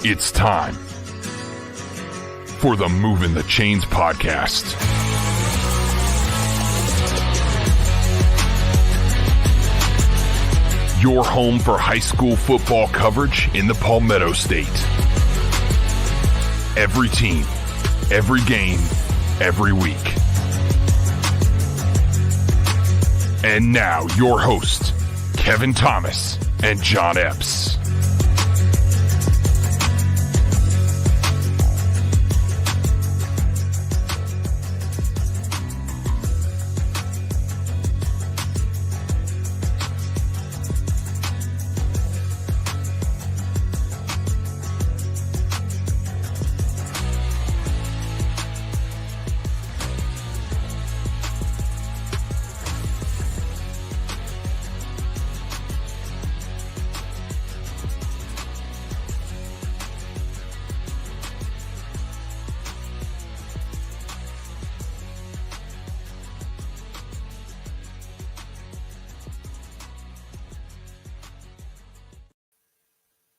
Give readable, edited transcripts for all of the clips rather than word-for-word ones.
It's time for the Movin The Chains podcast. Your home for high school football coverage in the Palmetto State. Every team, every game, every week. And now your hosts, Kevin Thomas and John Epps.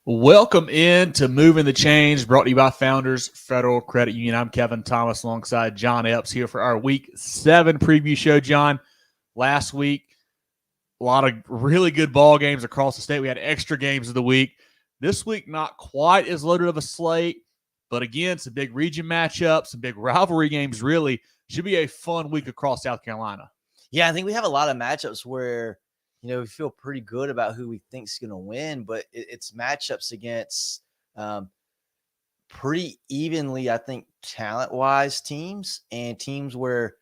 Welcome in to Movin The Chains, brought to you by Founders Federal Credit Union. I'm Kevin Thomas alongside John Epps here for our Week 7 preview show. John, last week, a lot of really good ball games across the state. We had extra games of the week. This week, not quite as loaded of a slate, but again, some big region matchups, some big rivalry games, really. Should be a fun week across South Carolina. Yeah, I think we have a lot of matchups where we feel pretty good about who we think is going to win, but it's matchups against pretty evenly, I think, talent-wise teams and teams where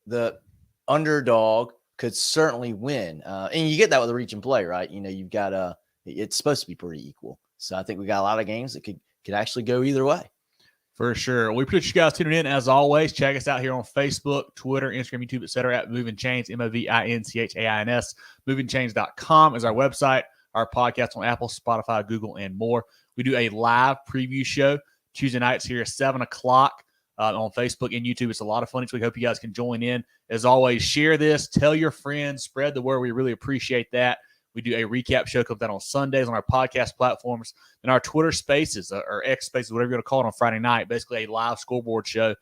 the underdog could certainly win. And you get that with a region play, right? You've got it's supposed to be pretty equal. So I think we got a lot of games that could actually go either way. For sure. We appreciate you guys tuning in. As always, check us out here on Facebook, Twitter, Instagram, YouTube, etc. at Movin Chains, MOVINCHAINS. MovinChains.com is our website. Our podcast on Apple, Spotify, Google, and more. We do a live preview show Tuesday nights here at 7 o'clock on Facebook and YouTube. It's a lot of fun. So we hope you guys can join in. As always, share this. Tell your friends. Spread the word. We really appreciate that. We do a recap show, comes out on Sundays on our podcast platforms, and our Twitter Spaces, or X Spaces, whatever you're going to call it, on Friday night. Basically, a live scoreboard show.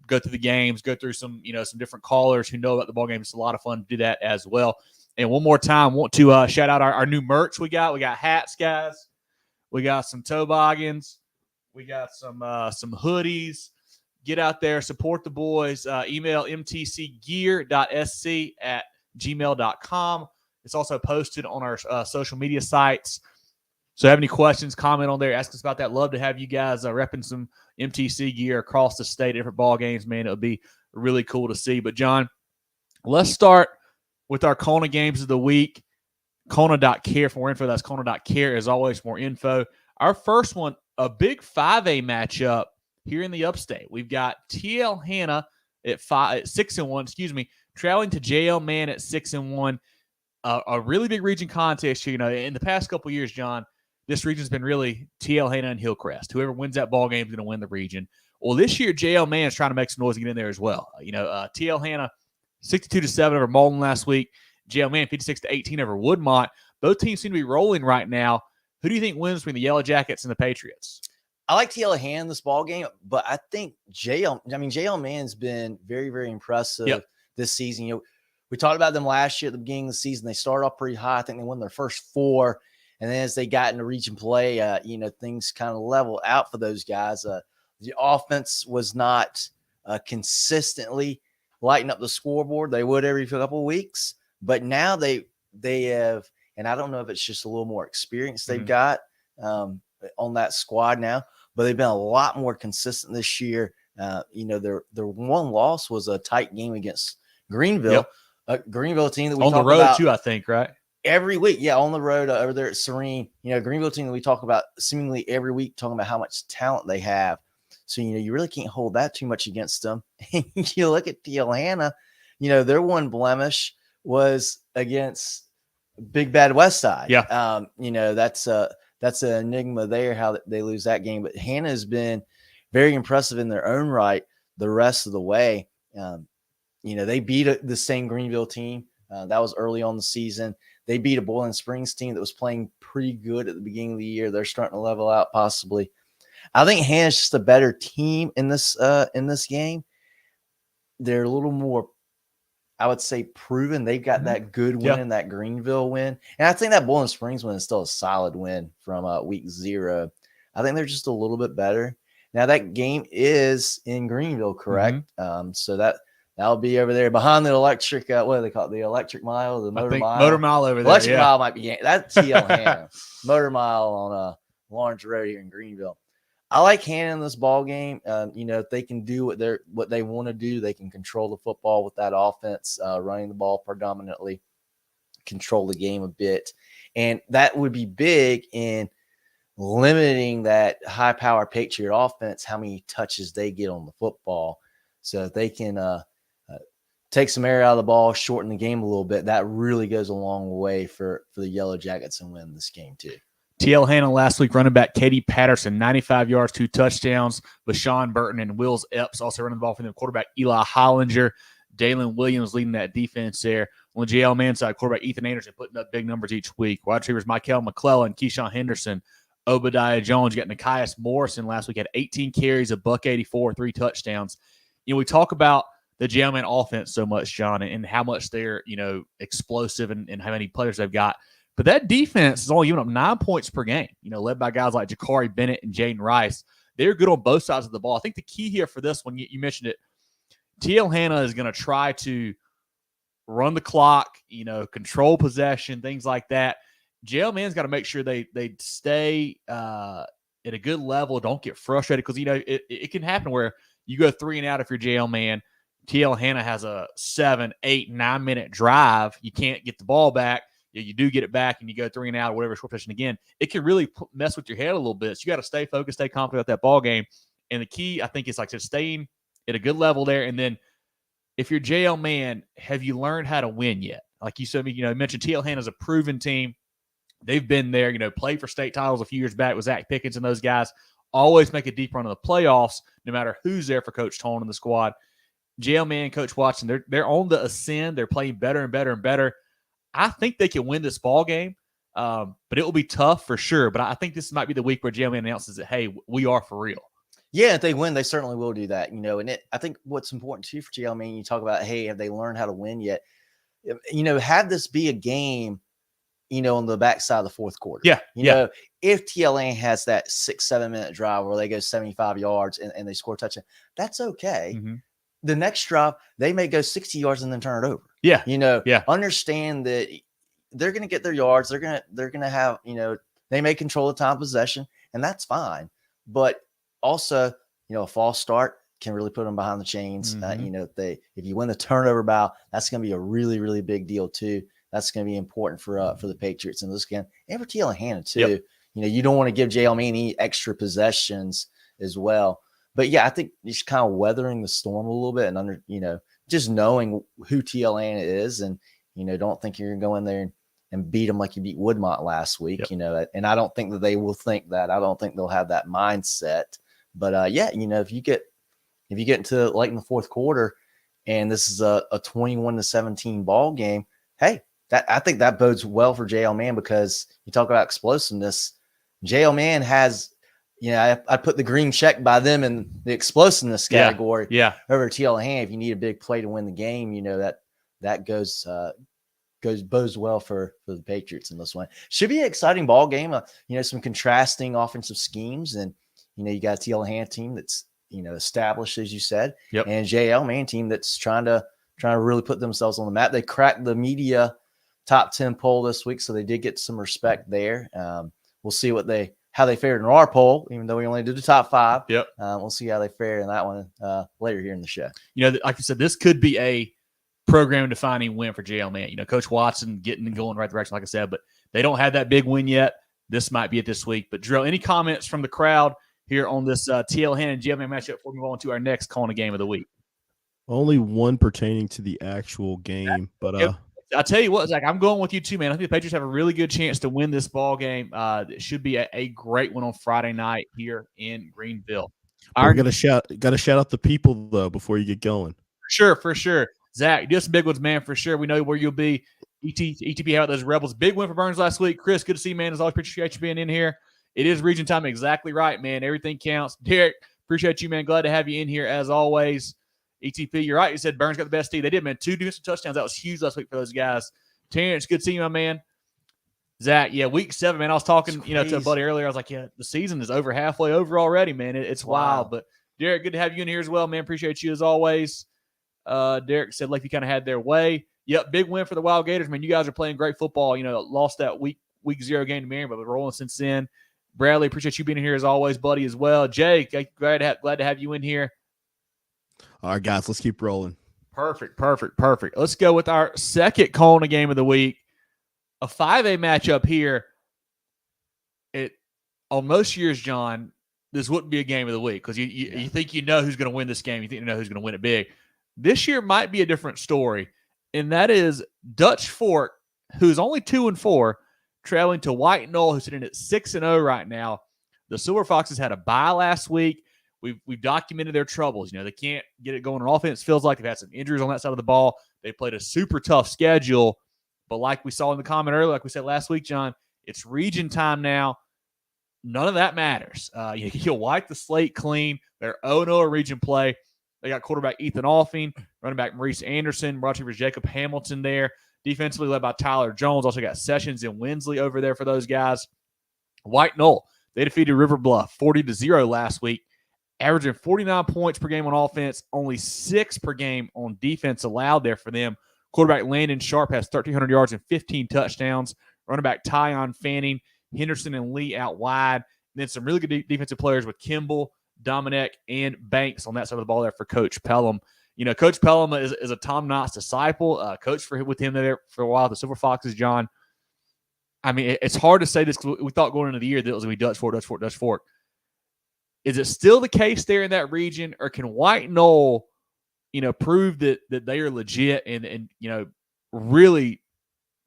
Go through the games, go through some different callers who know about the ball game. It's a lot of fun to do that as well. And one more time, want to shout out our new merch we got. We got hats, guys. We got some toboggans. We got some hoodies. Get out there, support the boys. Email mtcgear.sc@gmail.com. It's also posted on our social media sites. So have any questions, comment on there, ask us about that. Love to have you guys repping some MTC gear across the state, different ball games, man. It would be really cool to see. But, John, let's start with our CONA games of the week. CONA.care for more info. That's CONA.care, as always, for more info. Our first one, a big 5A matchup here in the upstate. We've got TL Hanna at 6-1, trailing to JL Mann at 6-1. A really big region contest here. In the past couple of years, John, this region's been really TL Hanna and Hillcrest. Whoever wins that ball game is going to win the region. Well, this year, JL Mann is trying to make some noise and get in there as well. TL Hanna 62-7 over Malden last week. JL Mann 56-18 over Woodmont. Both teams seem to be rolling right now. Who do you think wins between the Yellow Jackets and the Patriots? I like TL Hanna in this ball game, but I think JL Mann's been very, very impressive this season. We talked about them last year at the beginning of the season. They started off pretty high. I think they won their first 4. And then as they got into region play, things kind of leveled out for those guys. The offense was not consistently lighting up the scoreboard. They would every couple of weeks. But now they have, and I don't know if it's just a little more experience they've got on that squad now, but they've been a lot more consistent this year. Their one loss was a tight game against Greenville. Yep. Greenville team that we on talk the road about too, I think, right? Every week. Yeah, on the road over there at Serene. Greenville team that we talk about seemingly every week, talking about how much talent they have. So, you really can't hold that too much against them. You look at TL Hanna, their one blemish was against Big Bad West Side. Yeah. That's an enigma there, how they lose that game. But Hanna has been very impressive in their own right the rest of the way. They beat the same Greenville team. That was early on the season. They beat a Boiling Springs team that was playing pretty good at the beginning of the year. They're starting to level out possibly. I think Hanna's just a better team in this game. They're a little more, I would say, proven. They've got that good win in that Greenville win. And I think that Bowling Springs win is still a solid win from week 0. I think they're just a little bit better. Now, that game is in Greenville, correct? So that'll be over there behind the electric, what do they call it? The electric mile, the motor mile? Motor mile over there. Electric mile might be, that's TL Hanna. Motor mile on Lawrence Road here in Greenville. I like Hanna in this ball game. If they can do what they want to do, they can control the football with that offense, running the ball predominantly, control the game a bit. And that would be big in limiting that high-power Patriot offense, how many touches they get on the football. So if they can take some air out of the ball, shorten the game a little bit, that really goes a long way for the Yellow Jackets and win this game too. TL Hanna last week, running back Katie Patterson, 95 yards, 2 touchdowns. Bashawn Burton and Wills Epps also running the ball for them. Quarterback Eli Hollinger, Dalen Williams leading that defense there. On the JL Mann side, quarterback Ethan Anderson putting up big numbers each week. Wide receivers Michael McClellan, Keyshawn Henderson, Obadiah Jones. You got Nikias Morrison last week, had 18 carries, $184, 3 touchdowns. We talk about the JL Mann offense so much, John, and how much they're, explosive and how many players they've got. But that defense is only giving up 9 points per game, led by guys like Jakari Bennett and Jaden Rice. They're good on both sides of the ball. I think the key here for this one, you mentioned it, TL Hanna is going to try to run the clock, control possession, things like that. JL Mann's got to make sure they stay at a good level, don't get frustrated, because, it can happen where you go 3 and out if you're JL Mann. TL Hanna has a 7, 8, 9-minute drive. You can't get the ball back. You do get it back and you go 3 and out or whatever, short position again. It can really mess with your head a little bit. So you got to stay focused, stay confident with that ball game. And the key, I think, is like just staying at a good level there. And then if you're JL Mann, have you learned how to win yet? Like you said, you mentioned TL Hanna's a proven team. They've been there, played for state titles a few years back with Zach Pickens and those guys. Always make a deep run of the playoffs, no matter who's there for Coach Tone in the squad. JL Mann, Coach Watson, they're on the ascend. They're playing better and better and better. I think they can win this ball game, but it will be tough for sure. But I think this might be the week where JL Mann announces that, hey, we are for real. Yeah, if they win, they certainly will do that. And I think what's important too for JL Mann, you talk about, hey, have they learned how to win yet? Have this be a game, on the backside of the fourth quarter. Yeah. If TLA has that 6-7 minute drive where they go 75 yards and they score a touchdown, that's okay. Mm-hmm. The next drive, they may go 60 yards and then turn it over. Yeah. Understand that they're going to get their yards. They're going to have, they may control the time possession, and that's fine. But also, a false start can really put them behind the chains. Mm-hmm. If you win the turnover battle, that's going to be a really, really big deal too. That's going to be important for the Patriots in this game and for TL Hanna too. Yep. You don't want to give JL Mann any extra possessions as well. But yeah, I think just kind of weathering the storm a little bit and just knowing who TL Hanna is, and don't think you're going to go in there and beat them like you beat Woodmont last week. Yep. And I don't think that they will think that. I don't think they'll have that mindset. But if you get into like in the fourth quarter, and this is a 21-17 ball game, hey. I think that bodes well for JL Mann, because you talk about explosiveness. JL Mann has, I put the green check by them in the explosiveness category. Yeah. Over TL Hanna, if you need a big play to win the game, that bodes well for the Patriots in this one. Should be an exciting ball game. Some contrasting offensive schemes, and you got a TL Hanna team that's established, as you said, yep. And JL Mann team that's trying to really put themselves on the map. They cracked the media top 10 poll this week, so they did get some respect there. We'll see how they fared in our poll, even though we only did the top 5. Yep. We'll see how they fare in that one later here in the show. Like I said, this could be a program-defining win for JL Mann. Coach Watson getting and going the right direction, like I said, but they don't have that big win yet. This might be it this week. But Drill, any comments from the crowd here on this TL Hanna and JL Mann matchup before we move on to our next CONA game of the week? Only one pertaining to the actual game, but I'll tell you what, Zach, I'm going with you too, man. I think the Patriots have a really good chance to win this ball game. It should be a great one on Friday night here in Greenville. We're got to shout out the people though before you get going. For sure. Zach, you do some big ones, man, for sure. We know where you'll be. ETP out those Rebels. Big win for Burns last week. Chris, good to see you, man. As always, appreciate you being in here. It is region time. Exactly right, man. Everything counts. Derek, appreciate you, man. Glad to have you in here as always. ETP, you're right. You said Burns got the best team. They did, man. 2 defensive touchdowns. That was huge last week for those guys. Terrence, good seeing you, my man. Zach, yeah, week 7, man. I was talking, to a buddy earlier. I was like, yeah, the season is over halfway over already, man. It's wild. But Derek, good to have you in here as well, man. Appreciate you as always. Derek said Lakeview kind of had their way. Yep, big win for the Wild Gators, man. You guys are playing great football. Lost that week 0 game to Marion, but we're rolling since then. Bradley, appreciate you being here as always, buddy, as well. Jake, glad to have you in here. All right, guys, let's keep rolling. Perfect. Let's go with our second CONA game of the week. A 5A matchup here. On most years, John, this wouldn't be a game of the week because you think who's going to win this game. You think who's going to win it big. This year might be a different story, and that is Dutch Fork, who's only 2-4, traveling to White Knoll, who's sitting at 6-0 right now. The Silver Foxes had a bye last week. We've documented their troubles. They can't get it going on offense. Feels like they've had some injuries on that side of the ball. They played a super tough schedule. But like we saw in the comment earlier, like we said last week, John, it's region time now. None of that matters. You'll wipe the slate clean. They're 0-0 region play. They got quarterback Ethan Alfing, running back Maurice Anderson, wide receiver Jacob Hamilton there. Defensively led by Tyler Jones. Also got Sessions and Winsley over there for those guys. White Knoll, they defeated River Bluff 40-0 last week, averaging 49 points per game on offense, only 6 per game on defense allowed there for them. Quarterback Landon Sharp has 1,300 yards and 15 touchdowns. Running back Tyon Fanning, Henderson and Lee out wide. And then some really good defensive players with Kimball, Dominic, and Banks on that side of the ball there for Coach Pelham. Coach Pelham is a Tom Knotts disciple. Coached with him there for a while. The Silver Foxes, John. I mean, it's hard to say this because we thought going into the year that it was going to be Dutch Fork. Is it still the case there in that region, or can White Knoll, prove that they are legit and really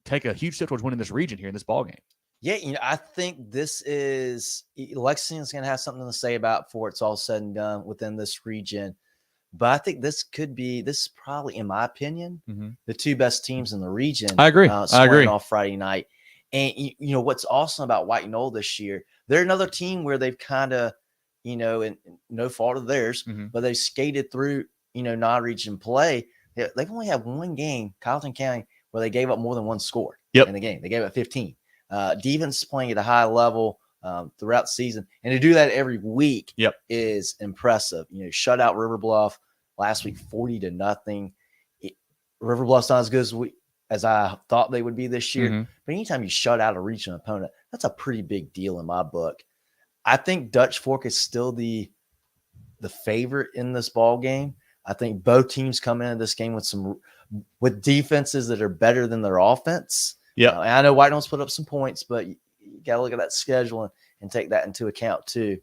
take a huge step towards winning this region here in this ballgame? Yeah, I think this is Lexington's going to have something to say about before it's all said and done within this region. But I think this is probably, in my opinion, the 2 best teams in the region. I agree. Off Friday night. And what's awesome about White Knoll this year, they're another team where they've kind of, and no fault of theirs, but they've skated through, non-region play. They've only had one game, Carleton County, where they gave up more than 1 score in the game. They gave up 15. Defense playing at a high level throughout the season, and to do that every week is impressive. Shut out River Bluff last week 40-0. River Bluff's not as good as I thought they would be this year, but anytime you shut out a regional opponent, that's a pretty big deal in my book. I think Dutch Fork is still the favorite in this ball game. I think both teams come into this game with defenses that are better than their offense. Yeah, I know White Knoll's put up some points, but you got to look at that schedule and take that into account too.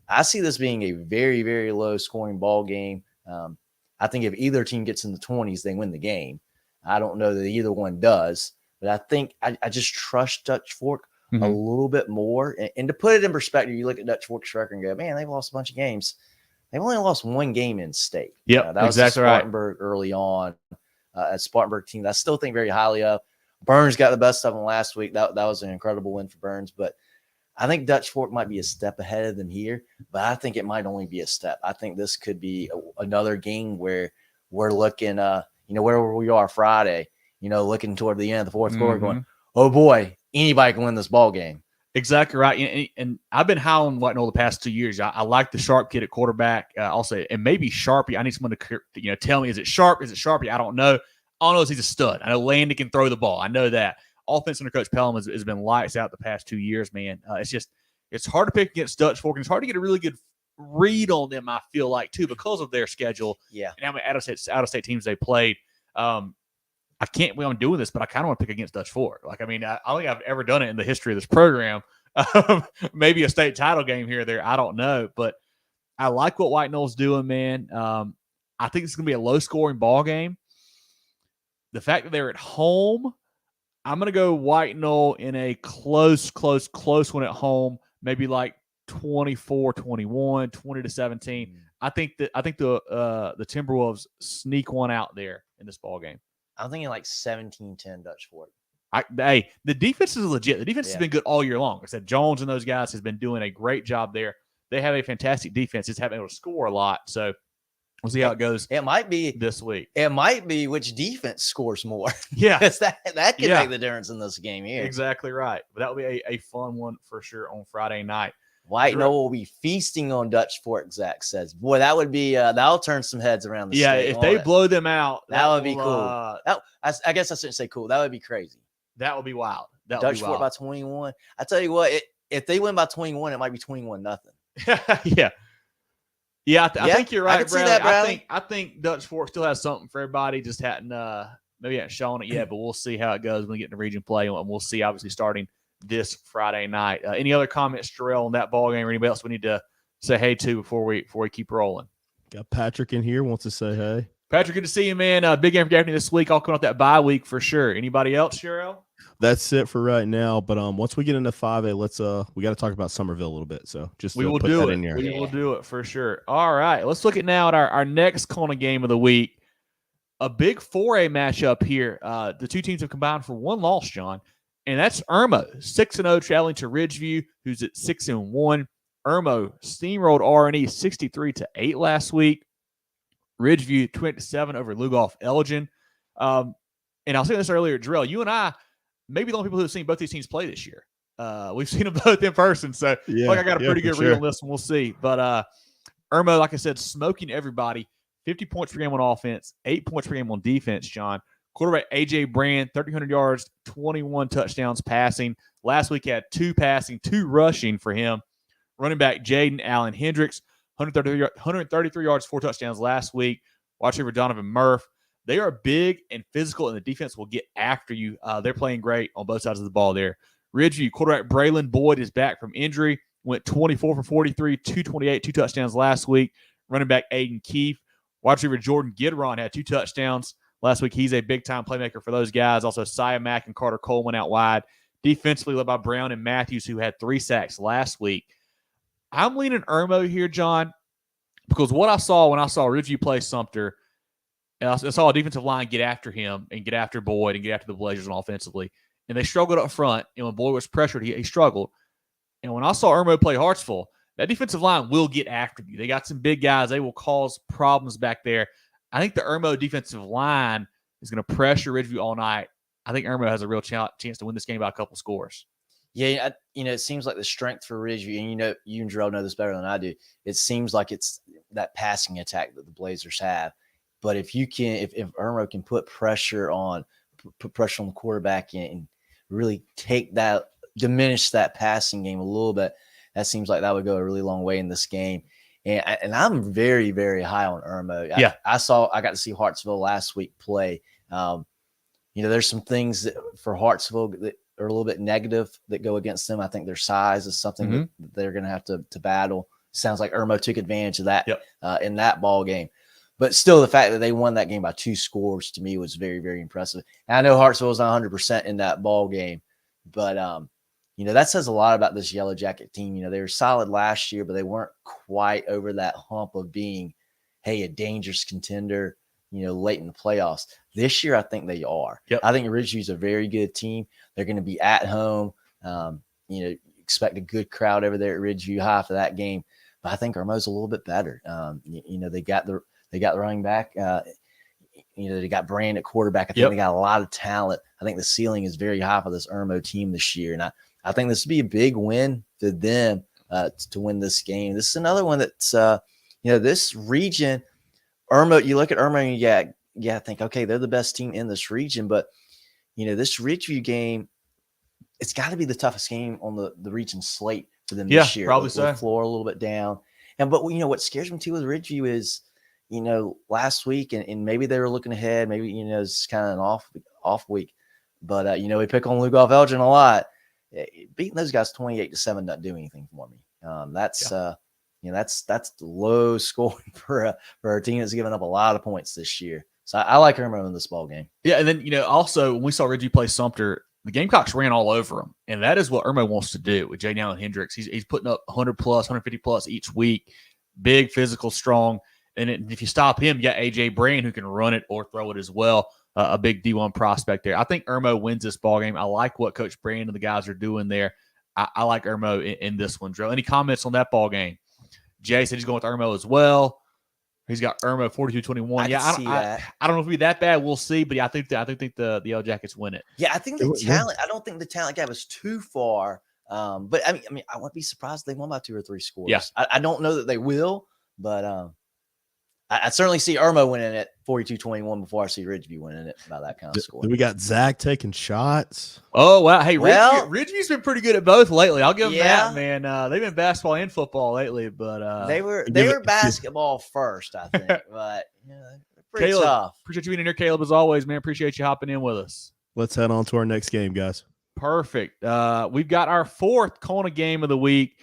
I see this being a very, very low scoring ball game. I think if either team gets in the 20s, they win the game. I don't know that either one does, but I think I just trust Dutch Fork a little bit more. And to put it in perspective, you look at Dutch Fork's record and go, man, they've lost a bunch of games. They've only lost 1 game in state. Yeah, that was exactly Spartanburg early on. A Spartanburg team that I still think very highly of. Burns got the best of them last week. That was an incredible win for Burns. But I think Dutch Fork might be a step ahead of them here, but I think it might only be a step. I think this could be another game where we're looking, where we are Friday, looking toward the end of the 4th quarter going, oh boy, anybody can win this ball game. Exactly right. And I've been high on White Knoll the past 2 years. I like the Sharp kid at quarterback. I'll say, and maybe Sharpie. I need someone to tell me, is it Sharp? Is it Sharpie? I don't know. All I know is he's a stud. I know Landon can throw the ball. I know that. Offense under Coach Pelham has been lights out the past 2 years, man. It's hard to pick against Dutch Fork, and it's hard to get a really good read on them, I feel like, too, because of their schedule. Yeah. And how many out-of-state teams they played. I can't believe I'm doing this, but I kind of want to pick against Dutch Fork. I don't think I've ever done it in the history of this program. Maybe a state title game here or there. I don't know. But I like what White Knoll's doing, man. I think it's going to be a low-scoring ball game. The fact that they're at home, I'm going to go White Knoll in a close one at home, maybe like 24-21, 20-17. I think the Timberwolves sneak one out there in this ball game. I'm thinking like 17-10 Dutch Fork. Hey, the defense is legit. The defense has been good all year long. Like I said, Jones and those guys has been doing a great job there. They have a fantastic defense. Just haven't been able to score a lot. So we'll see how it goes. It might be this week. It might be which defense scores more. Yeah, that can make the difference in this game here. Exactly right. But that will be a fun one for sure on Friday night. White Knoll will be feasting on Dutch Fork, Zach says. Boy, that would be that'll turn some heads around the state. If they blow them out, that would be cool. I guess I shouldn't say cool. That would be crazy. That would be wild. Dutch Fork by 21. I tell you what, if they win by 21, it might be 21-0. Yeah, I think you're right, Bradley. I think Dutch Fork still has something for everybody. Just maybe hadn't shown it yet, but we'll see how it goes when we get into region play, and we'll see obviously starting this Friday night. Any other comments, Jarrell, on that ball game, or anybody else we need to say hey to before we keep rolling? Got Patrick in here, wants to say hey. Patrick, good to see you, man. Big game for Gaffney this week. I'll come off that bye week for sure. Anybody else, Jarrell? That's it for right now. But once we get into 5A, let's we got to talk about Somerville a little bit. So just we will put do that it. in here. We will do it for sure. All right, let's look at now at our next CONA game of the week. A big 4A matchup here. The two teams have combined for one loss, John, and that's Irmo, 6-0, traveling to Ridgeview, who's at 6-1. Irmo steamrolled R&E 63-8 last week. Ridgeview 27 over Lugoff Elgin. And I was saying this earlier, Jarrell, you and I, maybe the only people who have seen both these teams play this year. We've seen them both in person, so I got a pretty good read on this one. We'll see. But Irmo, like I said, smoking everybody. 50 points per game on offense, 8 points per game on defense, John. Quarterback A.J. Brand, 1,300 yards, 21 touchdowns passing. Last week had 2 passing, 2 rushing for him. Running back Jaden Allen Hendricks, 133 yards, 4 touchdowns last week. Wide receiver Donovan Murph. They are big and physical, and the defense will get after you. They're playing great on both sides of the ball there. Ridgeview quarterback Braylon Boyd is back from injury. Went 24 for 43, 228, 2 touchdowns last week. Running back Aiden Keefe. Wide receiver Jordan Gidron had 2 touchdowns last week. He's a big-time playmaker for those guys. Also, Sia Mack and Carter Coleman out wide. Defensively led by Brown and Matthews, who had 3 sacks last week. I'm leaning Irmo here, John, because what I saw when I saw Ridgeview play Sumter, and I saw a defensive line get after him and get after Boyd and get after the Blazers offensively. And they struggled up front. And when Boyd was pressured, he struggled. And when I saw Irmo play Hartsville, that defensive line will get after you. They got some big guys. They will cause problems back there. I think the Irmo defensive line is going to pressure Ridgeview all night. I think Irmo has a real chance to win this game by a couple scores. Yeah, it seems like the strength for Ridgeview, and you and Jarrell know this better than I do. It seems like it's that passing attack that the Blazers have. But if Irmo can put pressure on the quarterback and really diminish that passing game a little bit, that seems like that would go a really long way in this game. And I'm very, very high on Irmo. Yeah. I got to see Hartsville last week play. There's some things for Hartsville that are a little bit negative that go against them. I think their size is something that they're going to have to battle. Sounds like Irmo took advantage of that in that ball game. But still, the fact that they won that game by 2 scores to me was very, very impressive. And I know Hartsville was not 100% in that ball game, but that says a lot about this Yellow Jacket team. They were solid last year, but they weren't quite over that hump of being, a dangerous contender, late in the playoffs. This year, I think they are. Yep. I think Ridgeview's a very good team. They're going to be at home. Expect a good crowd over there at Ridgeview High for that game. But I think Irmo's a little bit better. They got the running back. They got Brand at quarterback. I think they got a lot of talent. I think the ceiling is very high for this Irmo team this year. And I think this would be a big win for them to win this game. This is another one that's, this region, Irmo, you look at Irmo and you think, okay, they're the best team in this region. But, this Ridgeview game, it's got to be the toughest game on the region slate for them this year. Probably with so. Floor a little bit down. But what scares me too with Ridgeview is, last week, and maybe they were looking ahead. Maybe, it's kind of an off week. But, we pick on Lugoff Elgin a lot. Beating those guys 28-7 doesn't do anything for me. That's low scoring for a team that's given up a lot of points this year. So I like Irmo in this ball game. Yeah, and then, also when we saw Ridgeview play Sumter, the Gamecocks ran all over them. And that is what Irmo wants to do with Jaden Allen Hendricks. He's putting up 100+, 150+ each week. Big, physical, strong. if you stop him, you got A.J. Brand who can run it or throw it as well. A big D1 prospect there. I think Irmo wins this ball game. I like what Coach Brand and the guys are doing there. I like Irmo in this one, Joe. Any comments on that ball game? Jay said he's going with Irmo as well. He's got Irmo 42-21. I don't know if it'll be that bad. We'll see. But yeah, I think the Yellow Jackets win it. Yeah, I think the talent. I don't think the talent gap is too far. But I mean, I wouldn't be surprised if they won by 2 or 3 scores. Yeah. I don't know that they will, but I certainly see Irmo winning it 42-21 before I see Ridgeview winning it by that kind of score. We got Zach taking shots. Oh, wow. Hey, Ridgeview's been pretty good at both lately. I'll give them that, man. They've been basketball and football lately, but they were basketball first, I think. But they're pretty Caleb, tough. Appreciate you being in here, Caleb, as always, man. Appreciate you hopping in with us. Let's head on to our next game, guys. Perfect. We've got our 4th CONA game of the week.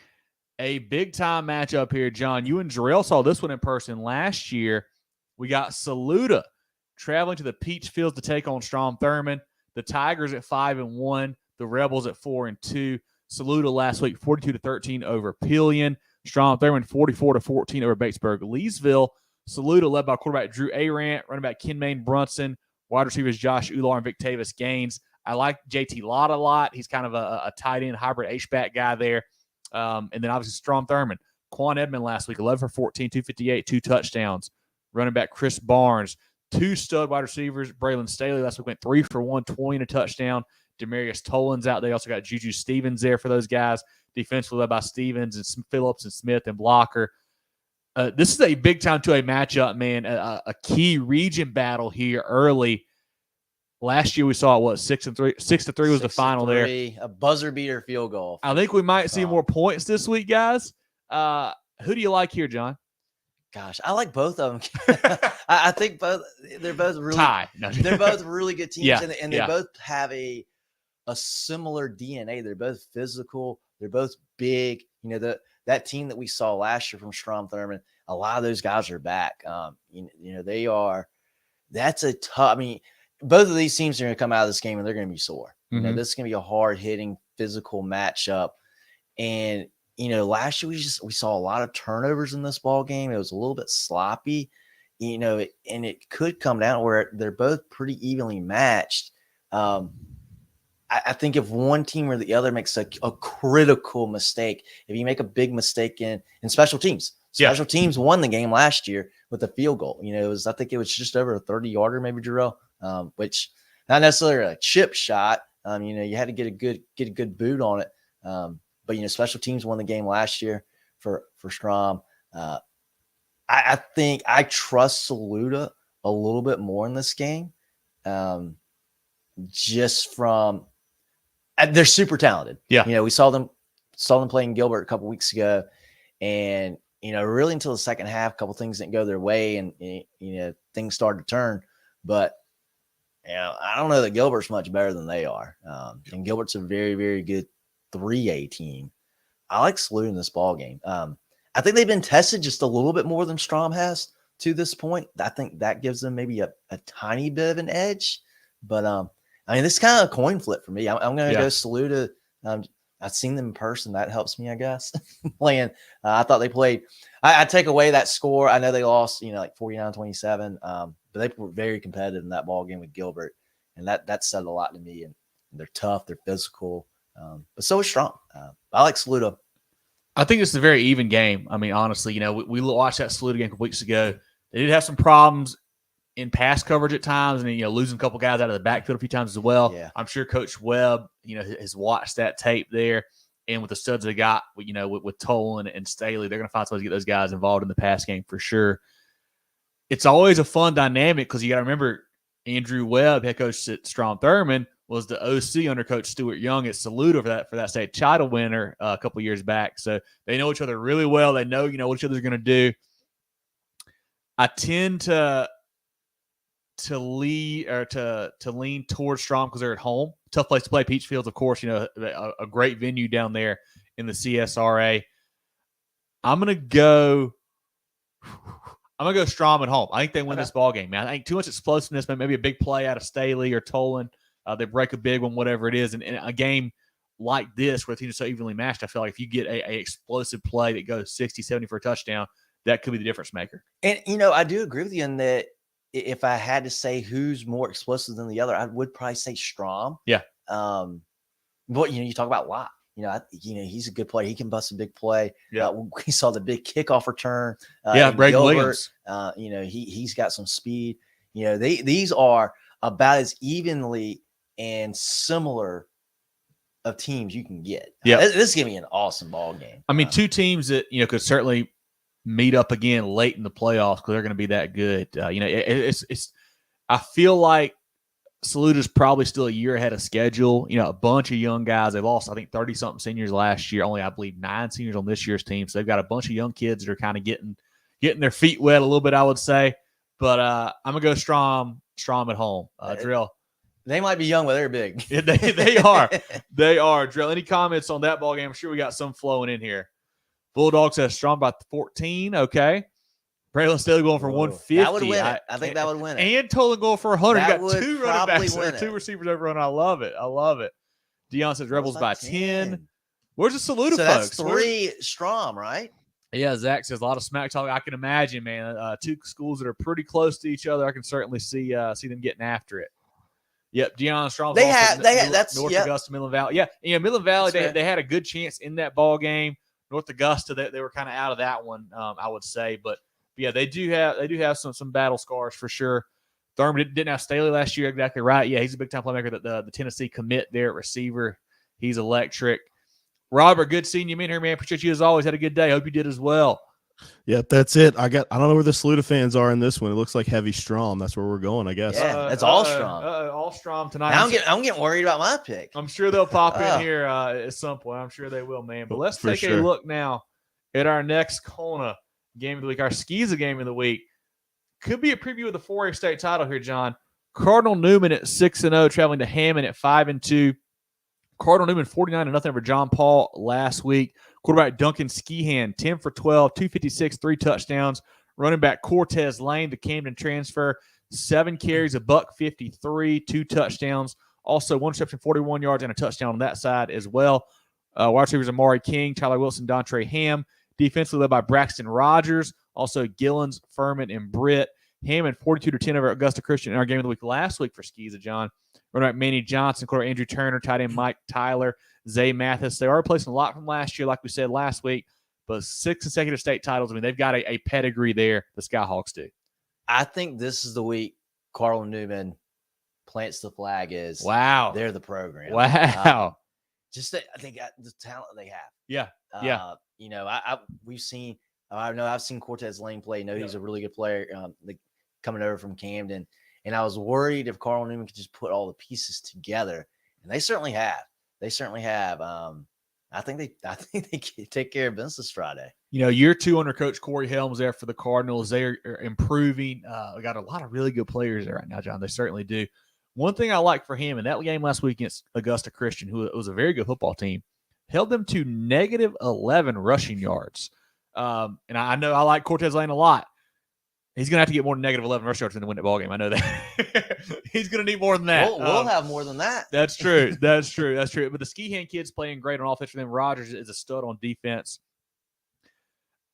A big-time matchup here, John. You and Jarrell saw this one in person last year. We got Saluda traveling to the Peach Fields to take on Strom Thurmond. The Tigers at 5-1. The Rebels at 4-2. Saluda last week 42-13 over Pillion. Strom Thurmond 44-14 over Batesburg-Leesville. Saluda led by quarterback Drew Arant, running back Kenmaine Brunson, wide receivers Josh Ular and Victavis Gaines. I like JT Lott a lot. He's kind of a tight end hybrid H-back guy there. And then obviously Strom Thurmond. Quan Edmond last week, 11 for 14, 258, 2 touchdowns. Running back Chris Barnes, 2 stud wide receivers. Braylon Staley last week went 3 for 120 and a touchdown. Demarius Tolan's out there. They also got Juju Stevens there for those guys. Defensively led by Stevens and Phillips and Smith and Blocker. This is a big-time 2A matchup, man. A key region battle here early. Last year we saw 6-3. 6-3 was the final there. A buzzer beater field goal. I think we might see more points this week, guys. Who do you like here, John? Gosh, I like both of them. I think they're both really they're both really good teams, and they both have a similar DNA. They're both physical. They're both big. That team that we saw last year from Strom Thurmond, a lot of those guys are back. They are. That's a tough. I mean, both of these teams are going to come out of this game and they're going to be sore. Mm-hmm. This is going to be a hard hitting physical matchup. And, last year we saw a lot of turnovers in this ball game. It was a little bit sloppy, and it could come down where they're both pretty evenly matched. I think if one team or the other makes a critical mistake, if you make a big mistake in special teams, special teams won the game last year with a field goal. I think it was just over a 30-yarder, maybe, Jarrell. Which not necessarily a chip shot. You had to get a good boot on it. But special teams won the game last year for Strom. I think I trust Saluda a little bit more in this game. Just from they're super talented. Yeah. We saw them playing Gilbert a couple weeks ago, and really until the second half, a couple things didn't go their way, and things started to turn. But I don't know that Gilbert's much better than they are. And Gilbert's a very, very good 3A team. I like Saluda in this ball game. I think they've been tested just a little bit more than Strom has to this point. I think that gives them maybe a tiny bit of an edge. But, this is kind of a coin flip for me. I'm going to go Saluda. I've seen them in person. That helps me, I guess. Playing, I thought they played. I take away that score. I know they lost, like 49-27. But they were very competitive in that ball game with Gilbert, and that said a lot to me. And they're tough, they're physical, but so is Strom. I like Saluda. I think it's a very even game. I mean, honestly, we watched that Saluda game a couple weeks ago. They did have some problems in pass coverage at times, and losing a couple guys out of the backfield a few times as well. Yeah. I'm sure Coach Webb, has watched that tape there, and with the studs they got, with Tolan and Staley, they're going to find somebody to get those guys involved in the pass game for sure. It's always a fun dynamic because you got to remember Andrew Webb, head coach at Strom Thurmond, was the OC under Coach Stuart Young at Saluda for that state title winner a couple years back. So they know each other really well. They know what each other's going to do. I tend to lean towards Strom because they're at home. Tough place to play. Peachfields, of course, a great venue down there in the CSRA. I'm gonna go Strom at home. I think they win this ball game, man. I think too much explosiveness, maybe a big play out of Staley or Tolan. They break a big one, whatever it is. And in a game like this where the teams are so evenly matched, I feel like if you get a explosive play that goes 60, 70 for a touchdown, that could be the difference maker. And, I do agree with you in that if I had to say who's more explosive than the other, I would probably say Strom. Yeah. But, you talk about Lott. He's a good player. He can bust a big play. Yeah. We saw the big kickoff return. Braden Williams. He's got some speed. These are about as evenly and similar of teams you can get. Yeah. This is going to be an awesome ball game. I mean, two teams that, could certainly meet up again late in the playoffs because they're going to be that good. I feel like Saluda's probably still a year ahead of schedule. A bunch of young guys. They lost, I think, 30-something seniors last year. Only, I believe, 9 seniors on this year's team. So they've got a bunch of young kids that are kind of getting their feet wet a little bit, I would say. But I'm going to go Strom at home. Drill. They might be young, but they're big. They are. They are. Drill, any comments on that ball game? I'm sure we got some flowing in here. Bulldogs has Strom by 14. Okay. Braylon Staley going for 150. That would win it. I think that would win it. And Tolan going for 100. That You got 2 running backs there, 2 receivers over 100. I love it. Dion says Rebels by 10. Where's the Saluda folks? That's 3 Strom, right? Yeah, Zach says a lot of smack talk. I can imagine, man. 2 schools that are pretty close to each other. I can certainly see them getting after it. Yep, Deion Strong. That's North Augusta, Midland Valley. Yeah, Midland Valley. They had a good chance in that ball game. North Augusta, they were kind of out of that one, I would say. But yeah, they do have some battle scars for sure. Thurmond didn't have Staley last year, exactly right. Yeah, he's a big time playmaker. The Tennessee commit there at receiver, he's electric. Robert, good seeing you in here, man. Appreciate you as always. Had a good day. Hope you did as well. Yep, that's it. I don't know where the Saluda fans are in this one. It looks like heavy Strom. That's where we're going, I guess. Yeah, that's all Strom. All Strom tonight. Now I'm getting worried about my pick. I'm sure they'll pop in here at some point. I'm sure they will, man. But let's take a look now at our next CONA game of the week, our SCISA game of the week. Could be a preview of the 4A state title here, John. Cardinal Newman at 6-0, traveling to Hammond at 5-2. Cardinal Newman 49-0 over John Paul last week. Quarterback Duncan Skehan 10 for 12, 256, 3 touchdowns. Running back Cortez Lane, the Camden transfer, 7 carries, $153, 2 touchdowns. Also 1 reception, 41 yards, and a touchdown on that side as well. Wide receivers Amari King, Tyler Wilson, Dontre Ham. Defensively led by Braxton Rogers. Also Gillens, Furman, and Britt. Hammond 42-10 over Augusta Christian in our game of the week last week for SCISA, John. Running back Manny Johnson, quarterback Andrew Turner, tight end Mike Tyler, Zay Mathis. They are replacing a lot from last year, like we said last week, but 6 consecutive state titles. I mean, they've got a pedigree there, the Skyhawks do. I think this is the week Cardinal Newman plants the flag is. Wow. They're the program. Wow. I think the talent they have. Yeah. I've seen Cortez Lane play. He's a really good player coming over from Camden. And I was worried if Cardinal Newman could just put all the pieces together. And they certainly have. I think they can take care of business Friday. Year 2 under Coach Corey Helms there for the Cardinals. They are improving. We got a lot of really good players there right now, John. They certainly do. One thing I like for him in that game last week against Augusta Christian, who was a very good football team, held them to negative 11 rushing yards. And I know I like Cortez Lane a lot. He's going to have to get more than negative 11 rush yards to win the ball game. I know that. He's going to need more than that. We'll have more than that. That's true. That's true. But the Skehan kid's playing great on offense for them. Rogers is a stud on defense.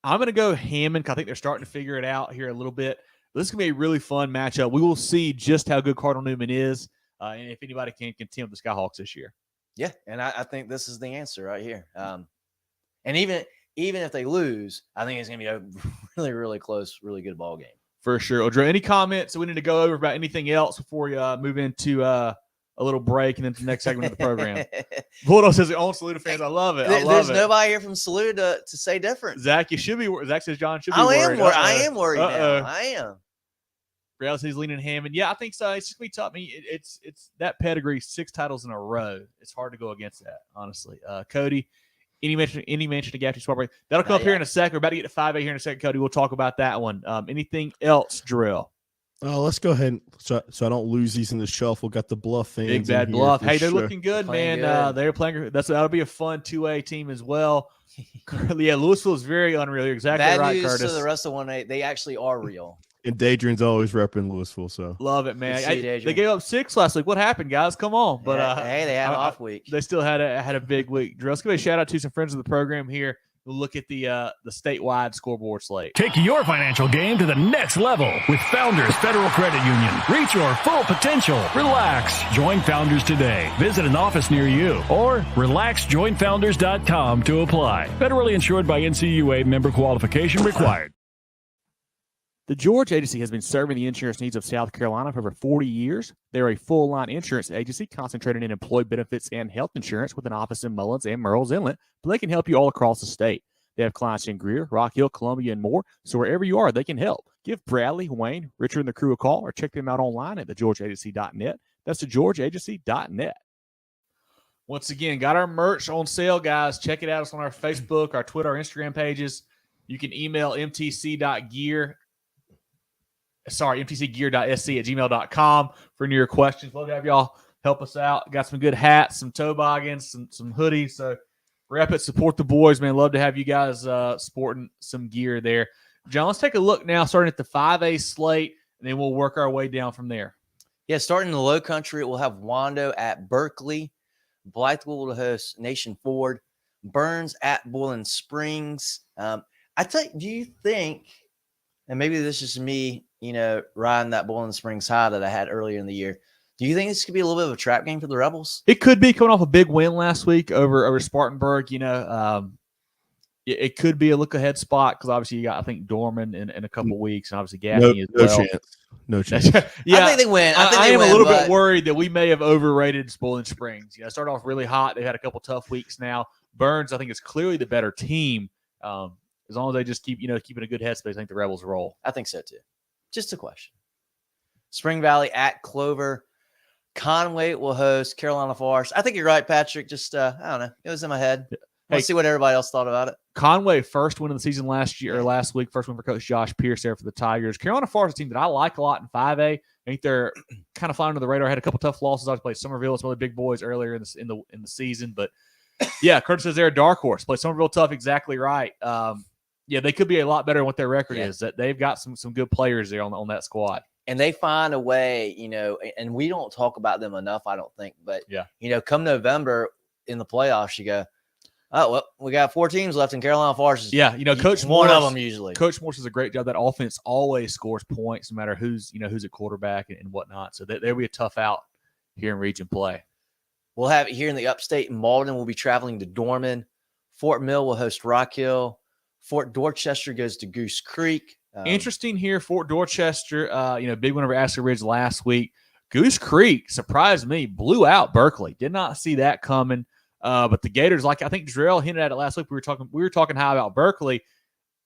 I'm going to go Hammond because I think they're starting to figure it out here a little bit. But this is going to be a really fun matchup. We will see just how good Cardinal Newman is and if anybody can contend with the Skyhawks this year. Yeah, and I think this is the answer right here. And even if they lose, I think it's going to be a really, really close, really good ball game. For sure. Audrey, any comments we need to go over about anything else before we move into a little break and then to the next segment of the program? Bulldog says, own Saluda fans. I love it. There's nobody here from Saluda to say different. Zach, you should be. Zach says John should be worried. I am worried now. I am. Real says leaning Hammond. Yeah, I think so. It's just going to be tough. I mean, it's that pedigree, 6 titles in a row. It's hard to go against that, honestly. Cody, any mention to Gaffney Smart Break? That'll come up here in a second. We're about to get to 5A here in a second, Cody. We'll talk about that one. Anything else, Drill? Let's go ahead so I don't lose these in the shuffle. Got the Bluff fans. Big Bad Bluff. Hey, they're looking good, man. They're playing. That'll be a fun 2A team as well. Yeah, Louisville is very unreal. You're exactly Bad right, news Curtis. To the rest of 1A, they actually are real. And Dadrian's always repping Louisville, so love it, man. They gave up 6 last week. What happened, guys? Come on, but hey, they had an off week. They still had a big week. Drill, let's give a shout out to some friends of the program here. we'll look at the statewide scoreboard slate. Take your financial game to the next level with Founders Federal Credit Union. Reach your full potential. Relax. Join Founders today. Visit an office near you or relaxjoinfounders.com to apply. Federally insured by NCUA, member qualification required. The George Agency has been serving the insurance needs of South Carolina for over 40 years. They're a full-line insurance agency concentrated in employee benefits and health insurance with an office in Mullins and Murrells Inlet, but they can help you all across the state. They have clients in Greer, Rock Hill, Columbia, and more, so wherever you are, they can help. Give Bradley, Wayne, Richard, and the crew a call or check them out online at thegeorgeagency.net. That's thegeorgeagency.net. Once again, got our merch on sale, guys. Check it out. It's on our Facebook, our Twitter, our Instagram pages. You can email mtcgear.sc@gmail.com for any of your questions. Love to have y'all help us out. Got some good hats, some toboggans, some hoodies. So rep it, support the boys, man. Love to have you guys sporting some gear there. John, let's take a look now, starting at the 5A slate, and then we'll work our way down from there. Yeah, starting in the Low Country, we'll have Wando at Berkeley. Blytheville will host Nation Ford. Burns at Boiling Springs. Do you think, and maybe this is me, riding that Boiling Springs high that I had earlier in the year. Do you think this could be a little bit of a trap game for the Rebels? It could be, coming off a big win last week over Spartanburg. It could be a look-ahead spot because obviously you got, I think, Dorman in a couple weeks, and obviously Gaffney as well. No chance. Yeah, I think they win. I am a little bit worried that we may have overrated Boiling Springs. Started off really hot. They've had a couple tough weeks now. Burns, I think, is clearly the better team. As long as they just keeping a good headspace, I think the Rebels roll. I think so too. Just a question. Spring Valley at Clover. Conway will host Carolina Forest. I think you're right, Patrick. Just I don't know. It was in my head. Let's see what everybody else thought about it. Conway, first win of the season last week. First win for Coach Josh Pierce there for the Tigers. Carolina Forest, a team that I like a lot in 5A. I think they're kind of flying under the radar. Had a couple tough losses. I played Somerville, some other big boys earlier in the season. But yeah, Curtis says they're a dark horse. Played Somerville tough, exactly right. They could be a lot better than what their record is. That they've got some good players there on that squad. And they find a way, and we don't talk about them enough, I don't think. But, come November in the playoffs, you go, oh, well, we got 4 teams left in Carolina Forest. Coach one Morris, of them usually. Coach Morris does a great job. That offense always scores points no matter who's at quarterback and whatnot. So they'll be a tough out here in region play. We'll have it here in the upstate. Malden will be traveling to Dorman. Fort Mill will host Rock Hill. Fort Dorchester goes to Goose Creek. Interesting here, Fort Dorchester, big win over Astor Ridge last week. Goose Creek surprised me, blew out Berkeley. Did not see that coming. But the Gators, like I think Drell hinted at it last week, we were talking high about Berkeley,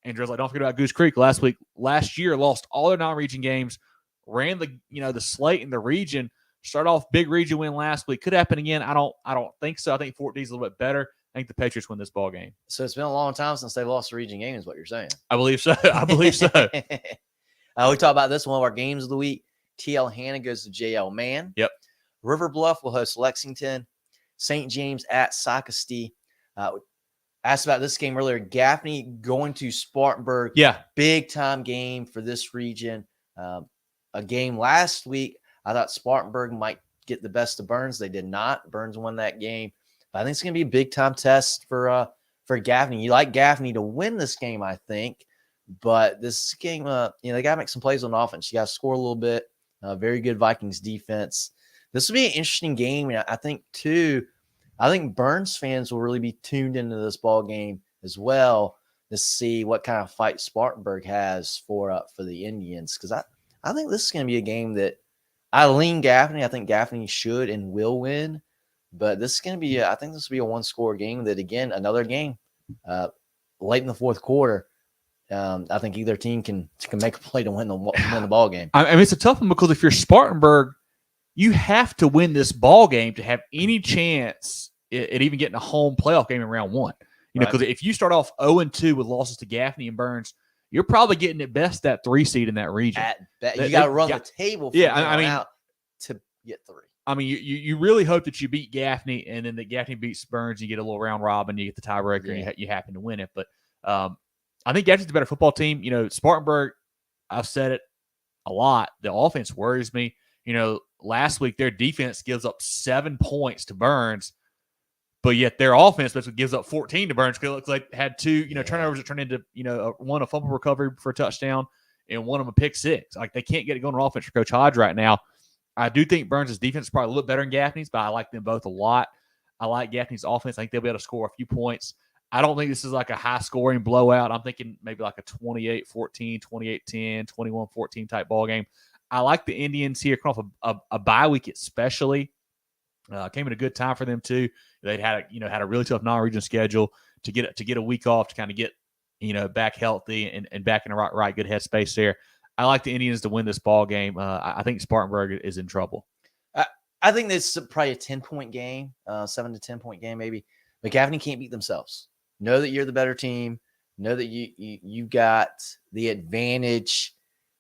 and Drell's like, don't forget about Goose Creek last year, lost all their non-region games, ran the slate in the region, started off big region win last week. Could happen again. I don't think so. I think Fort D's a little bit better. I think the Patriots win this ball game. So it's been a long time since they've lost a region game, is what you're saying. I believe so. We talk about this one of our games of the week. TL Hanna goes to JL Mann. Yep. River Bluff will host Lexington. St. James at SCISA. Asked about this game earlier. Gaffney going to Spartanburg. Yeah. Big time game for this region. A game last week, I thought Spartanburg might get the best of Burns. They did not. Burns won that game. But I think it's going to be a big-time test for Gaffney. You like Gaffney to win this game, I think. But this game, they got to make some plays on offense. You got to score a little bit. Very good Vikings defense. This will be an interesting game. And I think, too, Burns fans will really be tuned into this ball game as well to see what kind of fight Spartanburg has for the Indians. Because I think this is going to be a game that I lean Gaffney. I think Gaffney should and will win. But this is going to be, I think this will be a one-score game that, again, another game late in the fourth quarter. I think either team can make a play to win the ball game. I mean, it's a tough one because if you're Spartanburg, you have to win this ball game to have any chance at even getting a home playoff game in round one. Because if you start off 0-2 with losses to Gaffney and Burns, you're probably getting at best that 3 seed in that region. You got to run the table out to get 3. I mean, you really hope that you beat Gaffney and then that Gaffney beats Burns. You get a little round robin, you get the tiebreaker, and you happen to win it. But I think Gaffney's a better football team. Spartanburg, I've said it a lot. The offense worries me. Last week their defense gives up 7 points to Burns. but yet their offense basically gives up 14 to Burns because it looks like they had two, turnovers that turned into, one a fumble recovery for a touchdown and one of them a pick six. Like they can't get it going on offense for Coach Hodge right now. I do think Burns' defense is probably a little better than Gaffney's, but I like them both a lot. I like Gaffney's offense. I think they'll be able to score a few points. I don't think this is like a high-scoring blowout. I'm thinking maybe like a 28-14, 28-10, 21-14 type ball game. I like the Indians here coming off a bye week especially. Came at a good time for them too. They'd had a really tough non-region schedule to get a week off to kind of get back healthy and back in the right good headspace there. I like the Indians to win this ball game. I think Spartanburg is in trouble. I think this is probably a 10-point game, 7 to 10-point game maybe. But Gaffney can't beat themselves. Know that you're the better team. Know that you got the advantage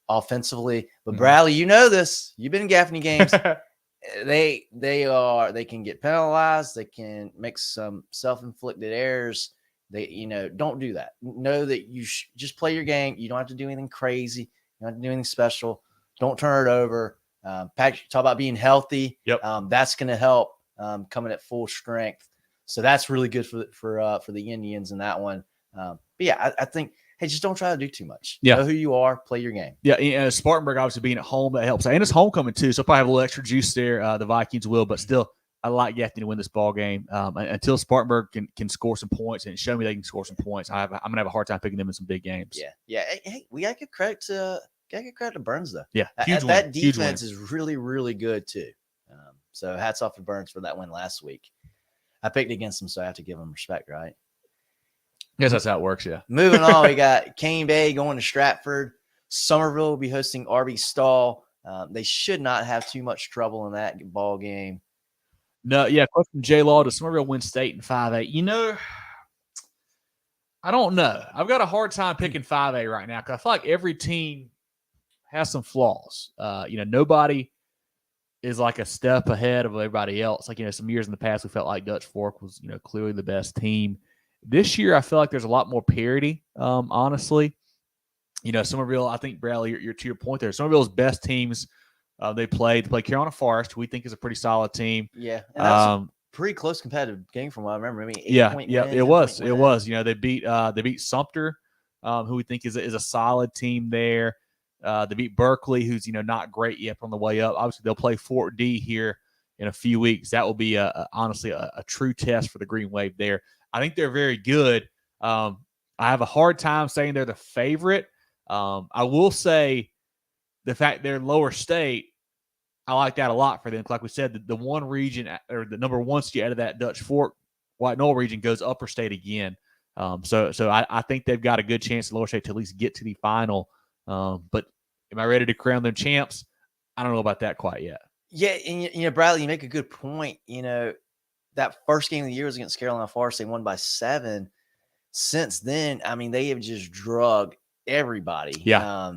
offensively. But Bradley, you know this. You've been in Gaffney games. They can get penalized. They can make some self-inflicted errors. They don't do that. Know that you just play your game. You don't have to do anything crazy. You don't have to do anything special. Don't turn it over. Patrick, talk about being healthy. Yep. That's going to help coming at full strength. So that's really good for the Indians in that one. But yeah, I think, hey, just don't try to do too much. Yeah. Know who you are, play your game. Yeah, Spartanburg obviously being at home, that helps. And it's homecoming too, so probably have a little extra juice there. The Vikings will, but still, I like Gaffney to win this ball game. Until Spartanburg can score some points and show me they can score some points, I'm gonna have a hard time picking them in some big games. Yeah. Hey, we gotta give credit to Burns though. Yeah, huge that win. defense is really, really good too. So hats off to Burns for that win last week. I picked against them, so I have to give them respect, right? Yes, that's how it works. Yeah. Moving on, we got Cane Bay going to Stratford. Somerville will be hosting RB Stall. They should not have too much trouble in that ball game. No, yeah. Question J Law, does Somerville win state in 5A? I don't know. I've got a hard time picking 5A right now because I feel like every team has some flaws. Nobody is like a step ahead of everybody else. Like, some years in the past, we felt like Dutch Fork was, clearly the best team. This year, I feel like there's a lot more parity, honestly. Somerville, I think, Bradley, you're to your point there. Somerville's best teams they play Carolina Forest, who we think is a pretty solid team. Yeah. And that was a pretty close competitive game from what I remember. I mean, 8-point win, it was. win. It was. They beat Sumter, who we think is a solid team there. They beat Berkeley, who's not great yet on the way up. Obviously, they'll play Fort D here in a few weeks. That will be honestly a true test for the Green Wave there. I think they're very good. I have a hard time saying they're the favorite. I will say the fact they're lower state, I like that a lot for them. Like we said, the one region or the number one seed out of that Dutch Fork White Knoll region goes upper state again. So I think they've got a good chance at lower state to at least get to the final. But am I ready to crown them champs? I don't know about that quite yet. Yeah, and Bradley, you make a good point. That first game of the year was against Carolina Forest. They won by 7. Since then, I mean, they have just drugged everybody. Yeah.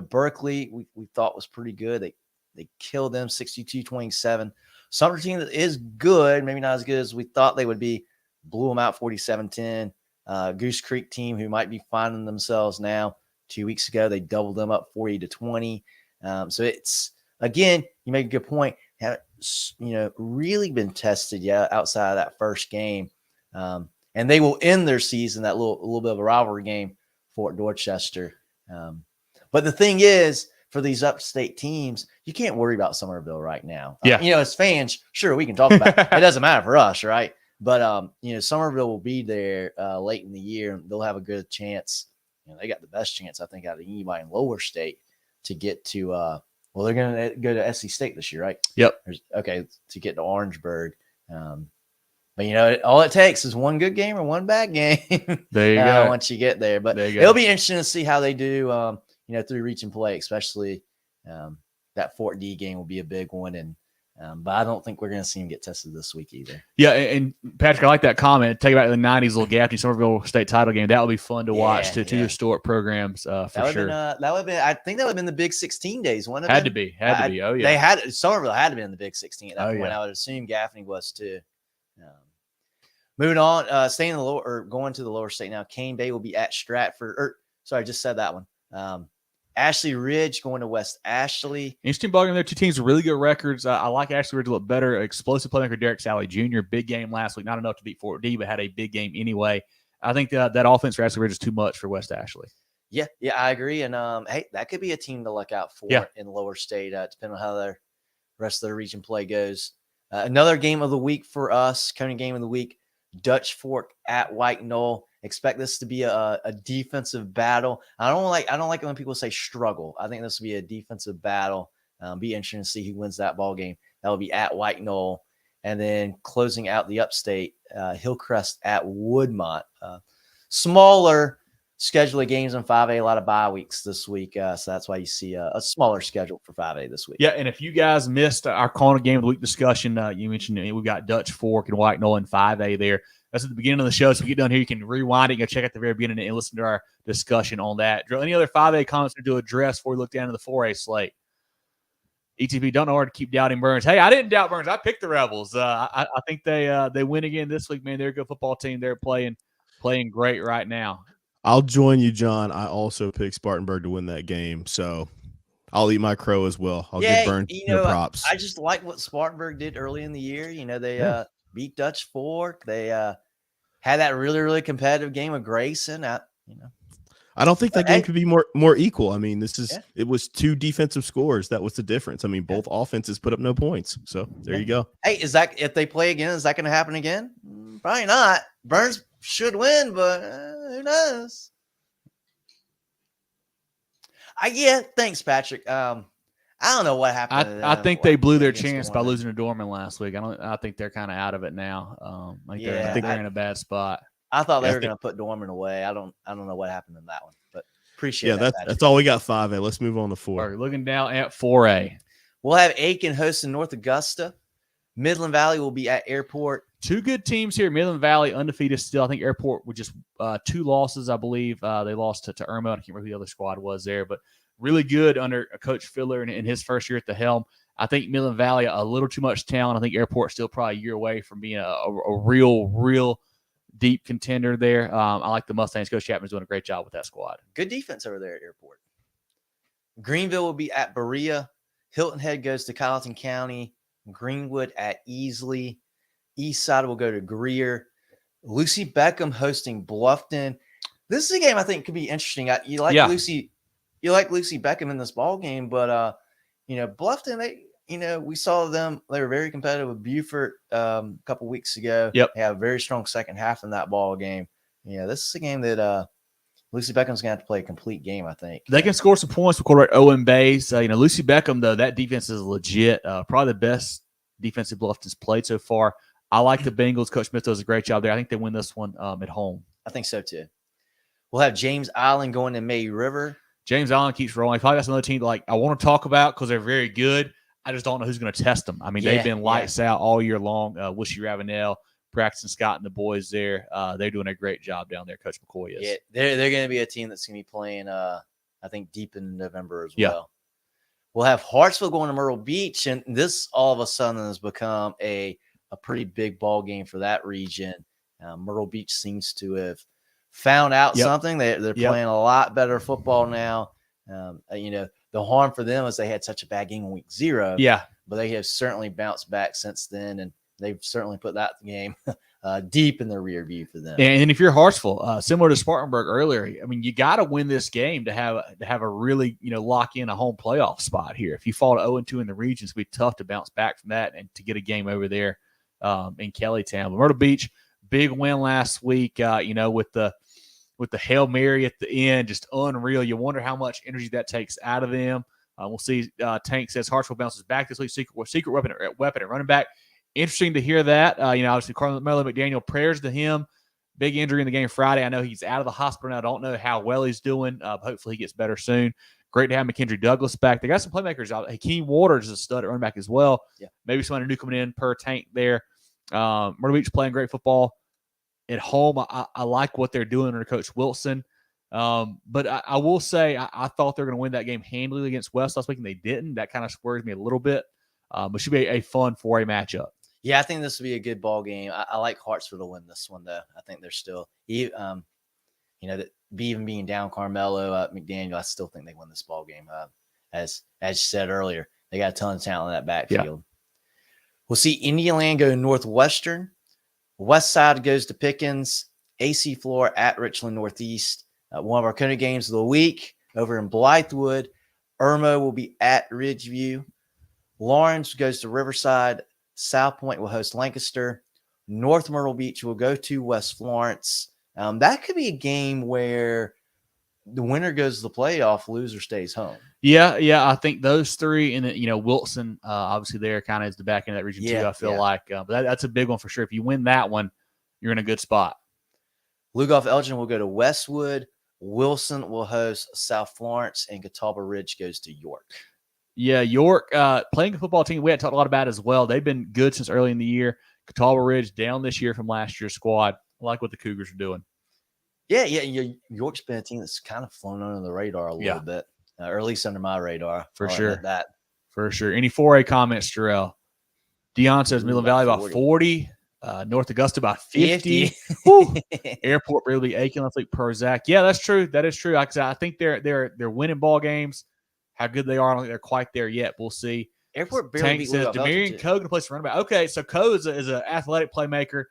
Berkeley, we thought was pretty good. They killed them 62-27. Sumter team that is good, maybe not as good as we thought they would be, blew them out 47-10. Goose Creek team, who might be finding themselves now. 2 weeks ago, they doubled them up 40-20. So it's, again, you make a good point. Haven't, really been tested yet outside of that first game. And they will end their season, that little bit of a rivalry game, Fort Dorchester. But the thing is, for these upstate teams, you can't worry about Somerville right now. Yeah. As fans, sure, we can talk about it. It doesn't matter for us, right? But, Somerville will be there late in the year, and they'll have a good chance. They got the best chance, I think, out of anybody in lower state to get to they're going to go to SC State this year, right? Yep. To get to Orangeburg. But, all it takes is one good game or one bad game. There you go. Once you get there. But it'll be interesting to see how they do, through reach and play, especially that Fort D game will be a big one. And but I don't think we're going to see him get tested this week either. Yeah, and Patrick, I like that comment. Take back the 90s little Gaffney Somerville state title game. That would be fun to watch to two historic programs for sure. That would have been, I think that would have been the Big 16 days, wouldn't it? Had to be. Oh, yeah. Somerville had to be in the Big 16 at that point. Yeah. I would assume Gaffney was too. Moving on, staying in the lower, or going to the lower state now. Cane Bay will be at Stratford. I just said that one. Ashley Ridge going to West Ashley. Interesting ball game there. Two teams with really good records. I like Ashley Ridge a little better. Explosive playmaker Derek Sally Jr. Big game last week. Not enough to beat Fort D, but had a big game anyway. I think that offense for Ashley Ridge is too much for West Ashley. Yeah, I agree. And hey, that could be a team to look out for in Lower State, depending on how their rest of the region play goes. Another game of the week for us, CONA game of the week, Dutch Fork at White Knoll. Expect this to be a defensive battle. I don't like it when people say struggle. I think this will be a defensive battle. Be interesting to see who wins that ball game. That will be at White Knoll. And then closing out the upstate, Hillcrest at Woodmont. Smaller schedule of games in 5A, a lot of bye weeks this week. So that's why you see a smaller schedule for 5A this week. Yeah, and if you guys missed our CONA game of the week discussion, you mentioned we've got Dutch Fork and White Knoll in 5A there. That's at the beginning of the show. So if you get done here, you can rewind it and go check out the very beginning and listen to our discussion on that. Drew, any other 5A comments to address before we look down to the 4A slate? ETP, don't know where to keep doubting Burns. Hey, I didn't doubt Burns. I picked the Rebels. I think they win again this week, man. They're a good football team. They're playing great right now. I'll join you, John. I also picked Spartanburg to win that game, so I'll eat my crow as well. I'll give Burns props. I just like what Spartanburg did early in the year. They beat Dutch Fork. They had that really, really competitive game with Grayson. I don't think that game could be more equal. I mean, it was 2 defensive scores. That was the difference. I mean, both offenses put up no points. So there you go. Hey, if they play again, is that going to happen again? Probably not. Burns should win, but who knows? Thanks, Patrick. I don't know what happened. I think they blew their chance by losing to Dorman last week. I think they're kind of out of it now. I think they're in a bad spot. I thought they were going to put Dorman away. I don't know what happened in that one, but appreciate that. That's all we got. 5A. Let's move on to 4. All right, looking down at 4A. We'll have Aiken hosting North Augusta. Midland Valley will be at Airport. 2 good teams here. Midland Valley undefeated still. I think Airport with just 2 losses, I believe. They lost to Irmo. I can't remember who the other squad was there, but really good under Coach Filler in his first year at the helm. I think Midland Valley, a little too much talent. I think Airport still probably a year away from being a real deep contender there. I like the Mustangs. Coach Chapman's doing a great job with that squad. Good defense over there at Airport. Greenville will be at Berea. Hilton Head goes to Colleton County. Greenwood at Easley. Eastside will go to Greer. Lucy Beckham hosting Bluffton. This is a game I think could be interesting. Lucy Beckham in this ball game, but Bluffton, we saw them. They were very competitive with Beaufort a couple weeks ago. Yep. They had a very strong second half in that ball game. This is a game that Lucy Beckham's going to have to play a complete game, I think. They can score some points with quarterback Owen Bays. Lucy Beckham, though, that defense is legit. Probably the best defensive Bluffton's played so far. I like the Bengals. Coach Smith does a great job there. I think they win this one at home. I think so, too. We'll have James Island going to May River. James Island keeps rolling. Probably got another team I want to talk about because they're very good. I just don't know who's going to test them. I mean, they've been lights out all year long. Wishy Ravenel, Braxton Scott, and the boys there. They're doing a great job down there. Coach McCoy is. Yeah, they're going to be a team that's going to be playing, I think, deep in November as well. We'll have Hartsville going to Myrtle Beach, and this all of a sudden has become a pretty big ball game for that region. Myrtle Beach seems to have found out something. They're playing a lot better football now. The harm for them is they had such a bad game in week 0. Yeah. But they have certainly bounced back since then, and they've certainly put that game deep in the rear view for them. And if you're Hartsville, similar to Spartanburg earlier, I mean, you got to win this game to have a really, lock in a home playoff spot here. If you fall to 0-2 in the region, it's going to be tough to bounce back from that and to get a game over there in Kellytown. But Myrtle Beach, big win last week, with the Hail Mary at the end, just unreal. You wonder how much energy that takes out of them. We'll see. Tank says Hartsville bounces back this week. Secret weapon at running back. Interesting to hear that. Obviously, Carmelo McDaniel, prayers to him. Big injury in the game Friday. I know he's out of the hospital now. I don't know how well he's doing. Hopefully he gets better soon. Great to have McKendry Douglas back. They got some playmakers out. Hakeem Waters is a stud at running back as well. Yeah. Maybe somebody new coming in per Tank there. Myrtle Beach playing great football. At home, I like what they're doing under Coach Wilson. But I will say I thought they were going to win that game handily against West last week, and they didn't. That kind of squares me a little bit. But should be a fun 4A matchup. Yeah, I think this will be a good ball game. I like Hartsville to win this one, though. I think they're still that even being down Carmelo, McDaniel, I still think they win this ball game. As you said earlier, they got a ton of talent in that backfield. Yeah. We'll see Indiana go Northwestern. West Side goes to Pickens. AC Floor at Richland Northeast. One of our CONA games of the week over in Blythewood. Irmo will be at Ridgeview. Lawrence goes to Riverside. South Point will host Lancaster. North Myrtle Beach will go to West Florence. That could be a game where the winner goes to the playoff, loser stays home. Yeah. I think those three, and then, Wilson, obviously there kind of is the back end of that region too. I feel like, but that's a big one for sure. If you win that one, you're in a good spot. Lugoff Elgin will go to Westwood. Wilson will host South Florence, and Catawba Ridge goes to York. Yeah, York playing a football team we had talked a lot about as well. They've been good since early in the year. Catawba Ridge down this year from last year's squad. I like what the Cougars are doing. Yeah. York's been a team that's kind of flown under the radar a little bit, or at least under my radar. For sure. For sure. Any 4A comments, Jarrell? Dion says Midland Valley about 40. North Augusta by 50. Airport really aching. I think Prozac. Yeah, that's true. That is true. Like I said, I think they're winning ball games. How good they are, I don't think they're quite there yet. We'll see. Airport barely beat says Demarion Coe can play some running back. Okay, so Coe is an athletic playmaker,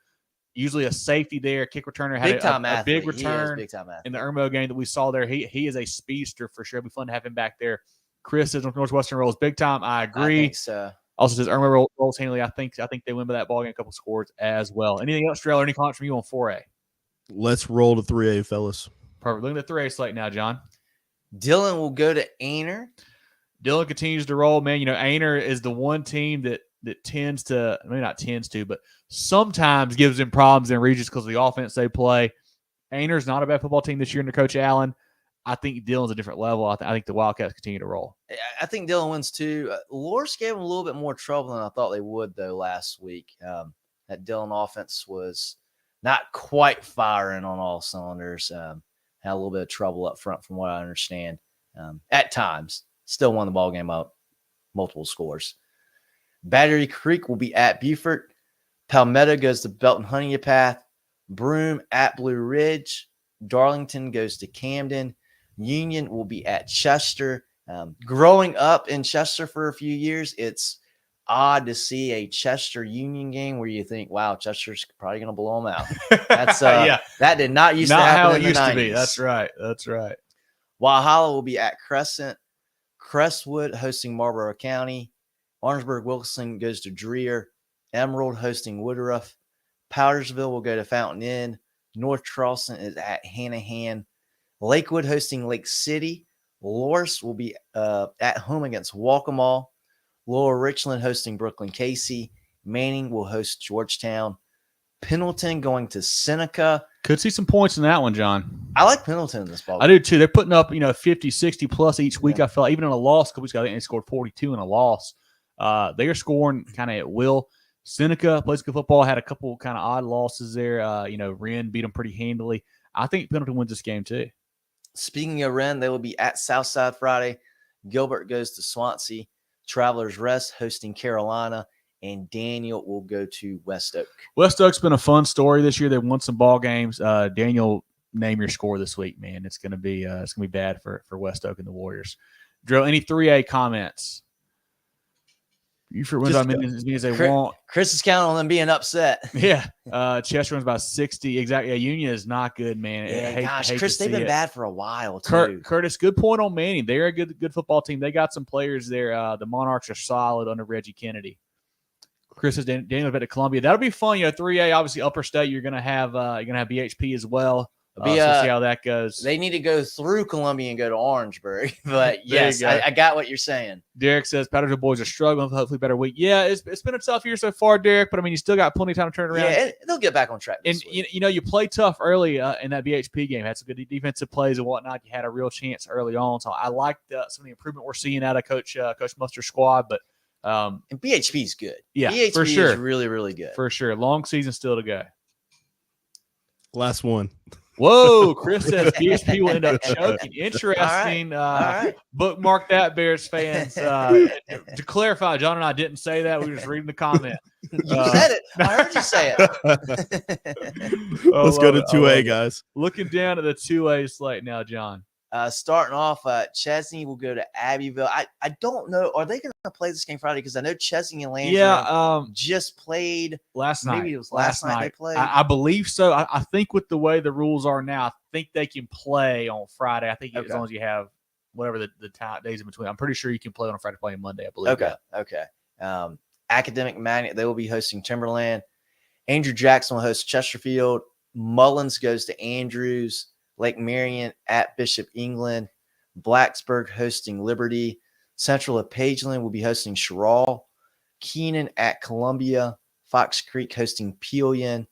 usually a safety there, kick returner. Had a big return in the Irmo game that we saw there. He is a speedster for sure. It'd be fun to have him back there. Chris says Northwestern rolls big time. I agree. I think so. Also says Irmo rolls handily. I think they win by that ball game, a couple scores as well. Anything else, Trailer? Any comments from you on 4A? Let's roll to 3A, fellas. Perfect. Look at the 3A slate now, John. Dillon will go to Ainer. Dillon continues to roll, man. Ainer is the one team that tends to, maybe not tends to, but sometimes gives them problems in regions because of the offense they play. Ainer's not a bad football team this year under Coach Allen. I think Dillon's a different level. I think the Wildcats continue to roll. I think Dillon wins too. Loris gave them a little bit more trouble than I thought they would, though, last week. That Dillon offense was not quite firing on all cylinders. Had a little bit of trouble up front from what I understand at times. Still won the ball game by multiple scores. Battery Creek will be at Beaufort. Palmetto goes to Belton Honeypath. Broome at Blue Ridge. Darlington goes to Camden. Union will be at Chester. Growing up in Chester for a few years, it's odd to see a Chester Union game where you think, wow, Chester's probably going to blow them out. That's that did not used to happen how it in the used 90s. To be. That's right. Walhalla will be at Crescent. Crestwood hosting Marlborough County. Orangeburg Wilson goes to Dreer. Emerald hosting Woodruff. Powdersville will go to Fountain Inn. North Charleston is at Hanahan. Lakewood hosting Lake City. Loris will be at home against Waccamaw. Lower Richland hosting Brooklyn Casey. Manning will host Georgetown. Pendleton going to Seneca. Could see some points in that one, John. I like Pendleton in this ball game. I do too. They're putting up, 50, 60 plus each week. I felt even in a loss, a couple weeks ago, I think they scored 42 in a loss. They are scoring kind of at will. Seneca plays good football, had a couple kind of odd losses there. Wren beat them pretty handily. I think Pendleton wins this game too. Speaking of Wren, they will be at Southside Friday. Gilbert goes to Swansea. Travelers Rest hosting Carolina. And Daniel will go to West Oak. West Oak's been a fun story this year. They've won some ball games. Daniel, name your score this week, man. It's gonna be bad for West Oak and the Warriors. Drew, any 3A comments? You for wins as many as they want. Chris is counting on them being upset. Yeah. Chester wins by 60. Exactly. Yeah, Union is not good, man. Yeah, Chris, they've been bad for a while too. Curtis, good point on Manning. They're a good football team. They got some players there. The Monarchs are solid under Reggie Kennedy. Chris says Daniel bet to Columbia. That'll be fun. 3A, obviously Upper State. You're gonna have BHP as well. So we'll see how that goes. They need to go through Columbia and go to Orangeburg. But yes, I got what you're saying. Derek says Patterson boys are struggling. Hopefully better week. Yeah, it's been a tough year so far, Derek. But you still got plenty of time to turn around. Yeah, they'll get back on track. And you play tough early in that BHP game. Had some good defensive plays and whatnot. You had a real chance early on. So I like some of the improvement we're seeing out of Coach Muster's squad. But and BHP is good. Yeah, BHP for sure. is really, really good. For sure. Long season still to go. Last one. Whoa, Chris says DSP will end up choking. Interesting. All right. Bookmark that, Bears fans. To clarify, John and I didn't say that. We were just reading the comment. You said it. I heard you say it. Let's go to 2A, guys. Looking down at the 2A slate now, John. Starting off, Chesney will go to Abbeville. I don't know. Are they going to play this game Friday? Because I know Chesney and Landry just played last night. Maybe it was last night they played. I believe so. I think with the way the rules are now, I think they can play on Friday. I think as long as you have whatever the days in between. I'm pretty sure you can play on Friday, play on Monday, I believe. Okay. Academic Magnet, they will be hosting Timberland. Andrew Jackson will host Chesterfield. Mullins goes to Andrews. Lake Marion at Bishop England. Blacksburg hosting Liberty. Central of Pageland will be hosting Sherrall. Keenan at Columbia. Fox Creek hosting Peelian.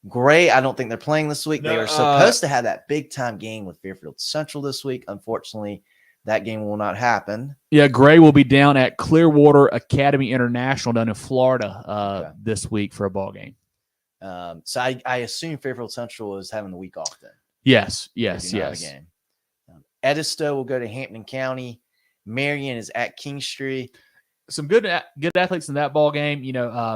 Gray, I don't think they're playing this week. They were supposed to have that big-time game with Fairfield Central this week. Unfortunately, that game will not happen. Yeah, Gray will be down at Clearwater Academy International down in Florida this week for a ball game. So I assume Fairfield Central is having the week off then. Yes. Game. Edisto will go to Hampton County. Marion is at Kingstree. Some good athletes in that ball game.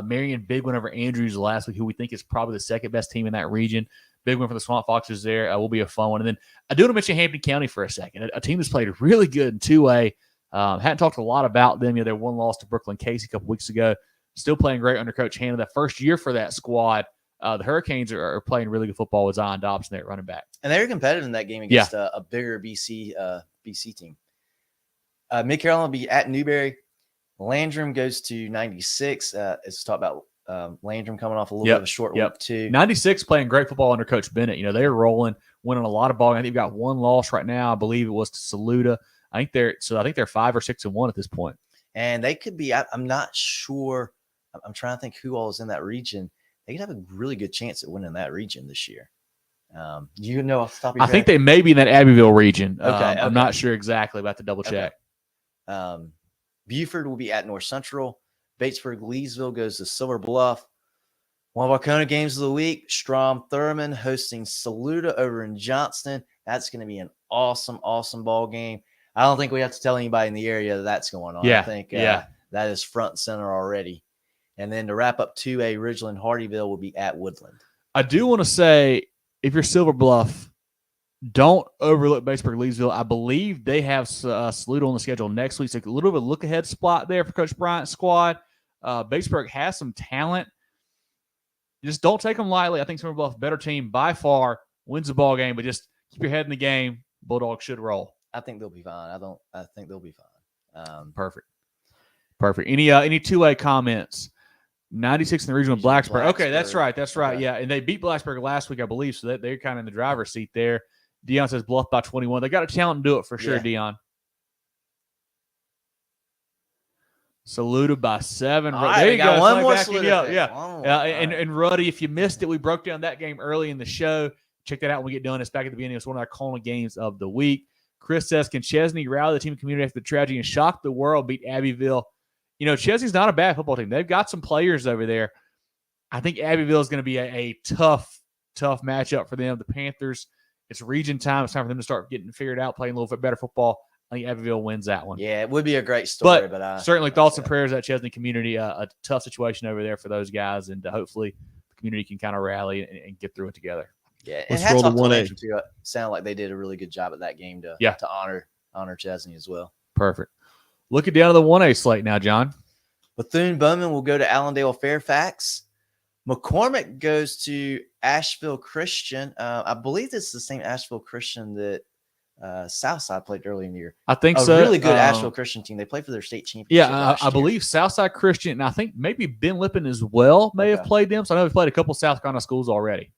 Marion, big win over Andrews last week, who we think is probably the second best team in that region. Big win for the Swamp Foxes there. Will be a fun one. And then I do want to mention Hampton County for a second. A team that's played really good in 2A. Hadn't talked a lot about them. Their one loss to Brooklyn Casey a couple weeks ago. Still playing great under Coach Hanna. That first year for that squad. The Hurricanes are playing really good football with Zion Dobson there at running back. And they were competitive in that game against a bigger BC team. Mid-Carolina will be at Newberry. Landrum goes to 96. Let's talk about Landrum coming off a little bit of a short week too. 96 playing great football under Coach Bennett. They're rolling, winning a lot of ball. I think they've got one loss right now. I believe it was to Saluda. I think they're 5 or 6-1 at this point. And they could be. I'm not sure. I'm trying to think who all is in that region. They could have a really good chance at winning that region this year. Off the top of your head? I think they may be in that Abbeville region. Okay. I'm not sure exactly. About to double check. Buford will be at North Central. Batesburg Leesville goes to Silver Bluff. One of our CONA games of the week, Strom Thurmond hosting Saluda over in Johnston. That's going to be an awesome, awesome ball game. I don't think we have to tell anybody in the area that's going on. Yeah. I think that is front and center already. And then to wrap up 2A, Ridgeland Hardyville will be at Woodland. I do want to say, if you're Silver Bluff, don't overlook Batesburg Leesville. I believe they have Saluda on the schedule next week. So a little bit of a look-ahead spot there for Coach Bryant's squad. Batesburg has some talent. Just don't take them lightly. I think Silver Bluff, better team by far, wins the ball game, but just keep your head in the game. Bulldogs should roll. I think they'll be fine. I think they'll be fine. Perfect. Any 2A comments? 96 in the region with Blacksburg. Okay, that's right. Okay. Yeah, and they beat Blacksburg last week, I believe, so they're kind of in the driver's seat there. Dion says Bluff by 21. They got a talent to do it for sure, Dion. Saluda by 7. Right, there you go. One more Saluda. And Ruddy, if you missed it, we broke down that game early in the show. Check that out when we get done. It's back at the beginning. It's one of our CONA games of the week. Chris says, can Chesney rally the team and community after the tragedy and shock the world, beat Abbeville? Chesney's not a bad football team. They've got some players over there. I think Abbeville is going to be a tough matchup for them. The Panthers, it's region time. It's time for them to start getting figured out, playing a little bit better football. I think Abbeville wins that one. Yeah, it would be a great story. But certainly thoughts and prayers at Chesney community. A tough situation over there for those guys, and hopefully the community can kind of rally and get through it together. Yeah, and hats off to 1A. Too. Sound like they did a really good job at that game to honor Chesney as well. Perfect. Looking down to the 1A slate now, John. Bethune-Bowman will go to Allendale-Fairfax. McCormick goes to Asheville Christian. I believe this is the same Asheville Christian that Southside played earlier in the year. I think so. A really good Asheville Christian team. They played for their state championship. Yeah, I believe Southside Christian, and I think maybe Ben Lippin as well may have played them. So I know we've played a couple South Carolina schools already.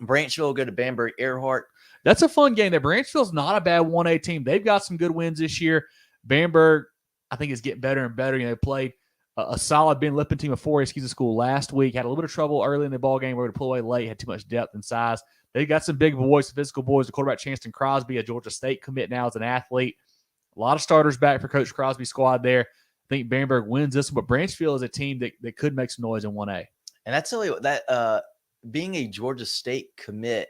Branchville will go to Banbury Earhart. That's a fun game. That Branchville's not a bad 1A team. They've got some good wins this year. Bamberg, I think, is getting better and better. They played a solid Ben Lippin team of 4A SCISA school last week. Had a little bit of trouble early in the ball game. Were to pull away late. Had too much depth and size. They got some big boys, physical boys. The quarterback Chanston Crosby, a Georgia State commit now as an athlete. A lot of starters back for Coach Crosby's squad there. I think Bamberg wins this one, but Branchville is a team that could make some noise in 1A. And I tell you what, that being a Georgia State commit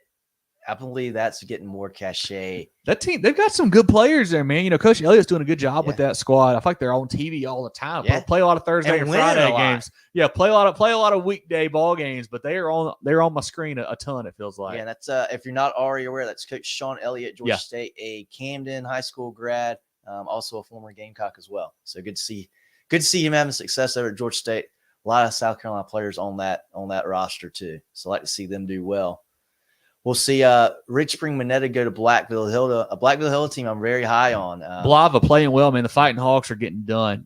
I believe that's getting more cachet. That team, they've got some good players there, man. Coach Elliott's doing a good job with that squad. I feel like they're on TV all the time. Yeah. Play a lot of Thursday and Friday games. Yeah, play a lot of weekday ball games, but they're on my screen a ton, it feels like. Yeah, that's if you're not already aware, that's Coach Sean Elliott, Georgia State, a Camden high school grad, also a former Gamecock as well. So good to see him having success over at Georgia State. A lot of South Carolina players on that roster too. So I like to see them do well. We'll see Rich Spring Minetta go to Blackville Hilda, a Blackville Hilda team I'm very high on. Blava playing well, man. The Fighting Hawks are getting done.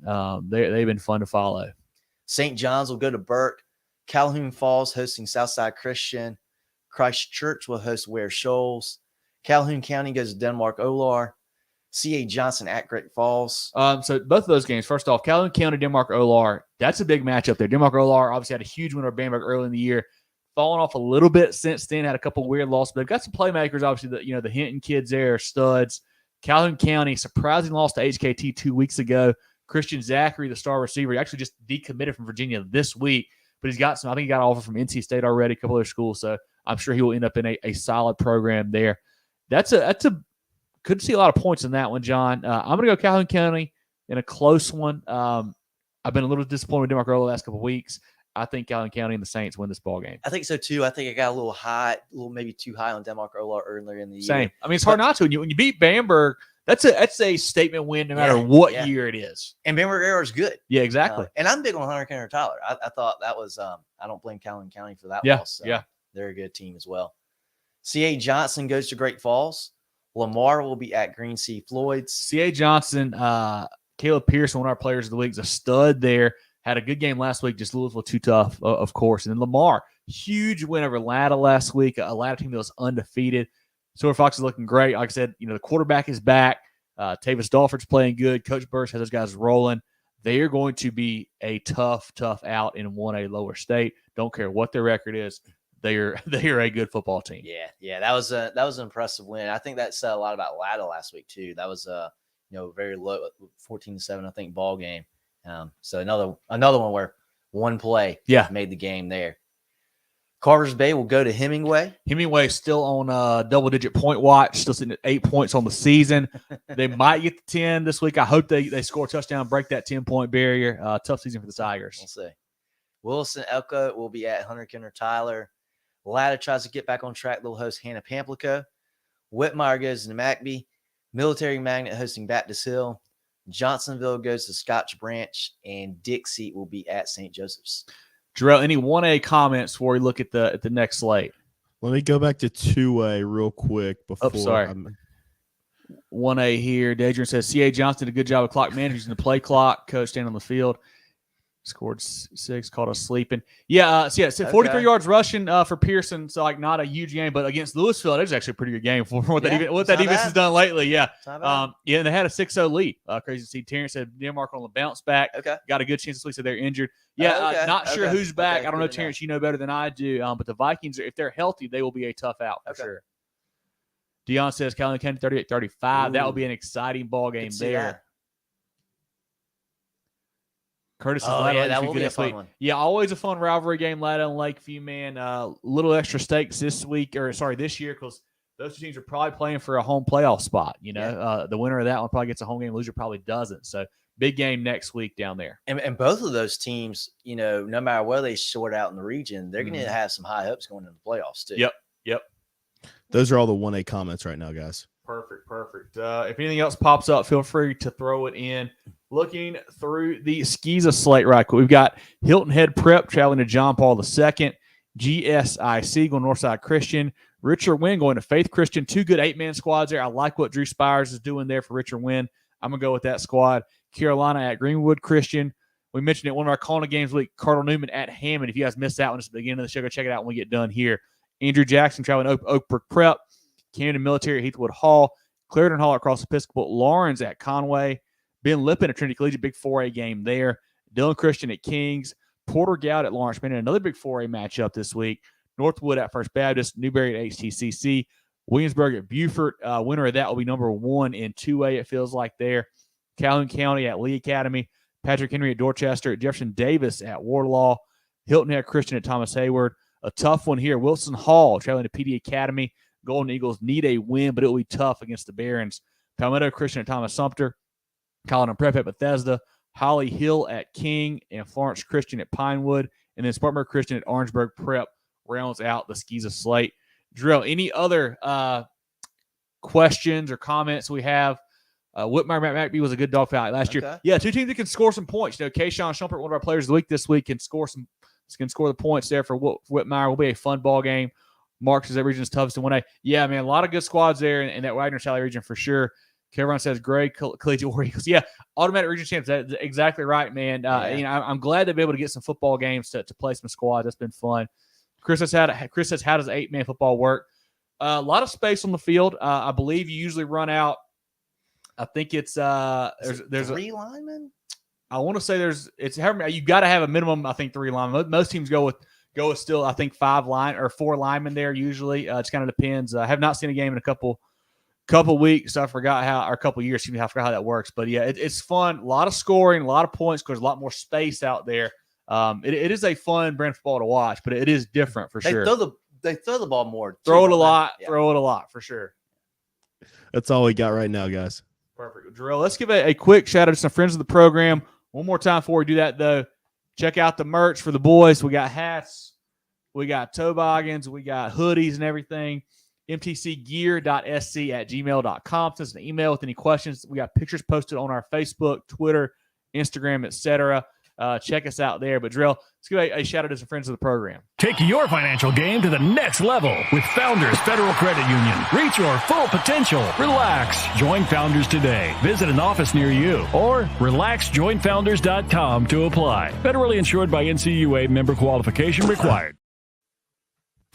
They've been fun to follow. St. John's will go to Burke. Calhoun Falls hosting Southside Christian. Christchurch will host Ware Shoals. Calhoun County goes to Denmark Olar. C.A. Johnson at Great Falls. So both of those games, first off, Calhoun County, Denmark Olar, that's a big matchup there. Denmark Olar obviously had a huge win over Bamberg early in the year. Fallen off a little bit since then, had a couple weird losses, but they've got some playmakers. Obviously, the Hinton kids there are studs. Calhoun County, surprising loss to HKT 2 weeks ago. Christian Zachary, the star receiver, he actually just decommitted from Virginia this week, but he's got some. I think he got an offer from NC State already, a couple other schools, so I'm sure he will end up in a solid program there. That's a could see a lot of points in that one, John. I'm going to go Calhoun County in a close one. I've been a little disappointed with Denmark Olar the last couple of weeks. I think Calhoun County and the Saints win this ball game. I think so too. I think I got a little high, maybe too high on Denmark Olar earlier in the year. Same. I mean, it's hard not to. When you beat Bamberg, that's a statement win no matter what year it is. And Bamberg Air is good. Yeah, exactly. And I'm big on Hunter Kenner Tyler. I thought that was I don't blame Calhoun County for that loss. So they're a good team as well. C.A. Johnson goes to Great Falls. Lamar will be at Green Sea Floyd's. C.A. Johnson, Caleb Pearson, one of our players of the week, is a stud there. Had a good game last week, just Louisville too tough, of course. And then Lamar, huge win over Latta last week, a Latta team that was undefeated. Silver Fox is looking great. Like I said, the quarterback is back. Tavis Dalford's playing good. Coach Burch has those guys rolling. They are going to be a tough out in 1A lower state. Don't care what their record is. They are a good football team. Yeah. That was an impressive win. I think that said a lot about Latta last week too. That was very low, 14-7, I think, ball game. So another one where one play made the game there. Carter's Bay will go to Hemingway. Hemingway still on double-digit point watch, still sitting at 8 points on the season. They might get to 10 this week. I hope they score a touchdown, break that 10-point barrier. Tough season for the Tigers. We'll see. Wilson Elko will be at Hunter Kenner Tyler. Latta tries to get back on track. They'll host Hannah Pamplico. Whitmire goes to McBee. Military Magnet hosting Baptist Hill. Johnsonville goes to Scotch Branch, and Dixie will be at St. Joseph's. Jarrell, any 1A comments before we look at the next slate? Let me go back to 2A real quick before. 1A here. Dadrian says C.A. Johnson did a good job of clock managing the play clock. Coach standing on the field. Scored 6, caught us sleeping. 43 yards rushing for Pearson. So, not a huge game, but against Louisville, it was actually a pretty good game for what that defense has done lately. Yeah. And they had a 6-0 lead. Crazy to see. Terrence said Denmark on the bounce back. Okay. Got a good chance this week, so they're injured. Not sure who's back. I don't know, Terrence, you know better than I do. But the Vikings, if they're healthy, they will be a tough out for sure. Dion says Calhoun County 38-35. That will be an exciting ball game there. That. Curtis is that will be a fun one. Yeah, always a fun rivalry game, Latta and Lakeview, man. Little extra stakes this year, because those two teams are probably playing for a home playoff spot. The winner of that one probably gets a home game. Loser probably doesn't. So big game next week down there. And both of those teams, no matter where they sort out in the region, they're going to have some high hopes going into the playoffs too. Yep. Those are all the 1A comments right now, guys. Perfect. If anything else pops up, feel free to throw it in. Looking through the SCISA slate right quick, we've got Hilton Head Prep traveling to John Paul II, GSIC going Northside Christian, Richard Wynn going to Faith Christian. 2 good 8-man squads there. I like what Drew Spires is doing there for Richard Wynn. I'm going to go with that squad. Carolina at Greenwood Christian. We mentioned it one of our CONA games week. Cardinal Newman at Hammond. If you guys missed that one, it's the beginning of the show. Go check it out when we get done here. Andrew Jackson traveling to Oak Brook Prep. Camden Military at Heathwood Hall. Clarendon Hall across Episcopal. Lawrence at Conway. Ben Lippin at Trinity Collegiate, big 4A game there. Dillon Christian at Kings. Porter Gout at Lawrence Manning, another big 4A matchup this week. Northwood at First Baptist. Newberry at HTCC. Williamsburg at Beaufort. Winner of that will be number 1 in 2A, it feels like there. Calhoun County at Lee Academy. Patrick Henry at Dorchester. Jefferson Davis at Wardlaw. Hilton Head Christian at Thomas Hayward. A tough one here. Wilson Hall traveling to PD Academy. Golden Eagles need a win, but it will be tough against the Barons. Palmetto Christian at Thomas Sumter, Colin Prep at Bethesda, Holly Hill at King, and Florence Christian at Pinewood, and then Spartanburg Christian at Orangeburg Prep rounds out the SCISA slate. Drill, any other questions or comments we have? Whitmire McBee was a good dog fight last year. Yeah, two teams that can score some points. Kayshawn Shumpert, one of our players of the week this week, can score the points there for Whitmire. Will be a fun ball game. Marks is that region's toughest to 1A. Yeah, man, a lot of good squads there in that Wagner Sally region for sure. Kevin says, Greg, Collegiate War Eagles. Yeah, automatic region champs. That's exactly right, man. I'm glad to be able to get some football games to play some squads. That's been fun. Chris says, how does 8-man football work? A lot of space on the field. I believe you usually run out. I think it's there's 3 linemen. I want to say you got to have a minimum. I think 3 linemen. Most teams go with still I think 4 linemen there usually. It just kind of depends. I have not seen a game in a couple weeks. So I forgot or a couple years. I forgot how that works. But yeah, it's fun. A lot of scoring, a lot of points because there's a lot more space out there. It is a fun brand of football to watch, but it is different for sure. They throw the ball more. Throw it a lot for sure. That's all we got right now, guys. Perfect. Drill. Let's give a quick shout out to some friends of the program. One more time before we do that, though. Check out the merch for the boys. We got hats. We got toboggans. We got hoodies and everything. mtcgear.sc@gmail.com. Send us an email with any questions. We got pictures posted on our Facebook, Twitter, Instagram, etc. Check us out there. But Drill, let's give a shout out to some friends of the program. Take your financial game to the next level with Founders Federal Credit Union. Reach your full potential. Relax. Join Founders today. Visit an office near you or relaxjoinfounders.com to apply. Federally insured by NCUA, member qualification required.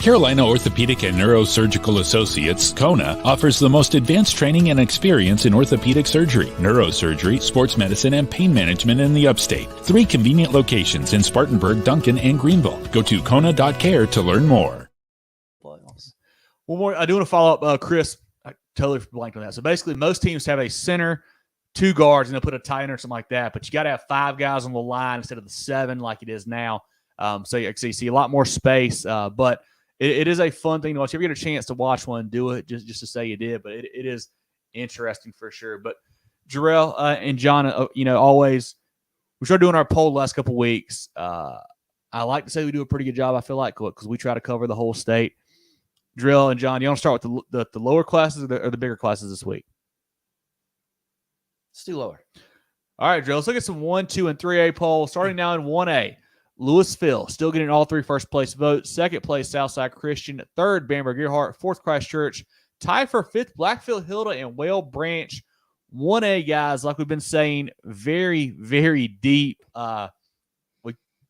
Carolina Orthopedic and Neurosurgical Associates, CONA, offers the most advanced training and experience in orthopedic surgery, neurosurgery, sports medicine, and pain management in the upstate. 3 convenient locations in Spartanburg, Duncan, and Greenville. Go to CONA.care to learn more. One more. I do want to follow up, Chris. I totally blanked on that. So basically, most teams have a center, 2 guards, and they'll put a tight end or something like that. But you got to have 5 guys on the line instead of the 7 like it is now. So you see a lot more space, but it is a fun thing to watch. If you get a chance to watch one, do it just to say you did. But it is interesting for sure. But Jarrell and John, always we started doing our poll the last couple weeks. I like to say we do a pretty good job. I feel like because we try to cover the whole state. Drill and John, you want to start with the lower classes or the bigger classes this week? Let's do lower. All right, Drill. Let's look at some 1, 2, and 3A polls. Starting now in 1A. Louisville still getting all 3 first place votes. Second place, Southside Christian. Third, Bamberg Earhart. Fourth, Christ Church. Tied for 5th, Blackfield Hilda and Whale Branch. 1A, guys, like we've been saying, very, very deep.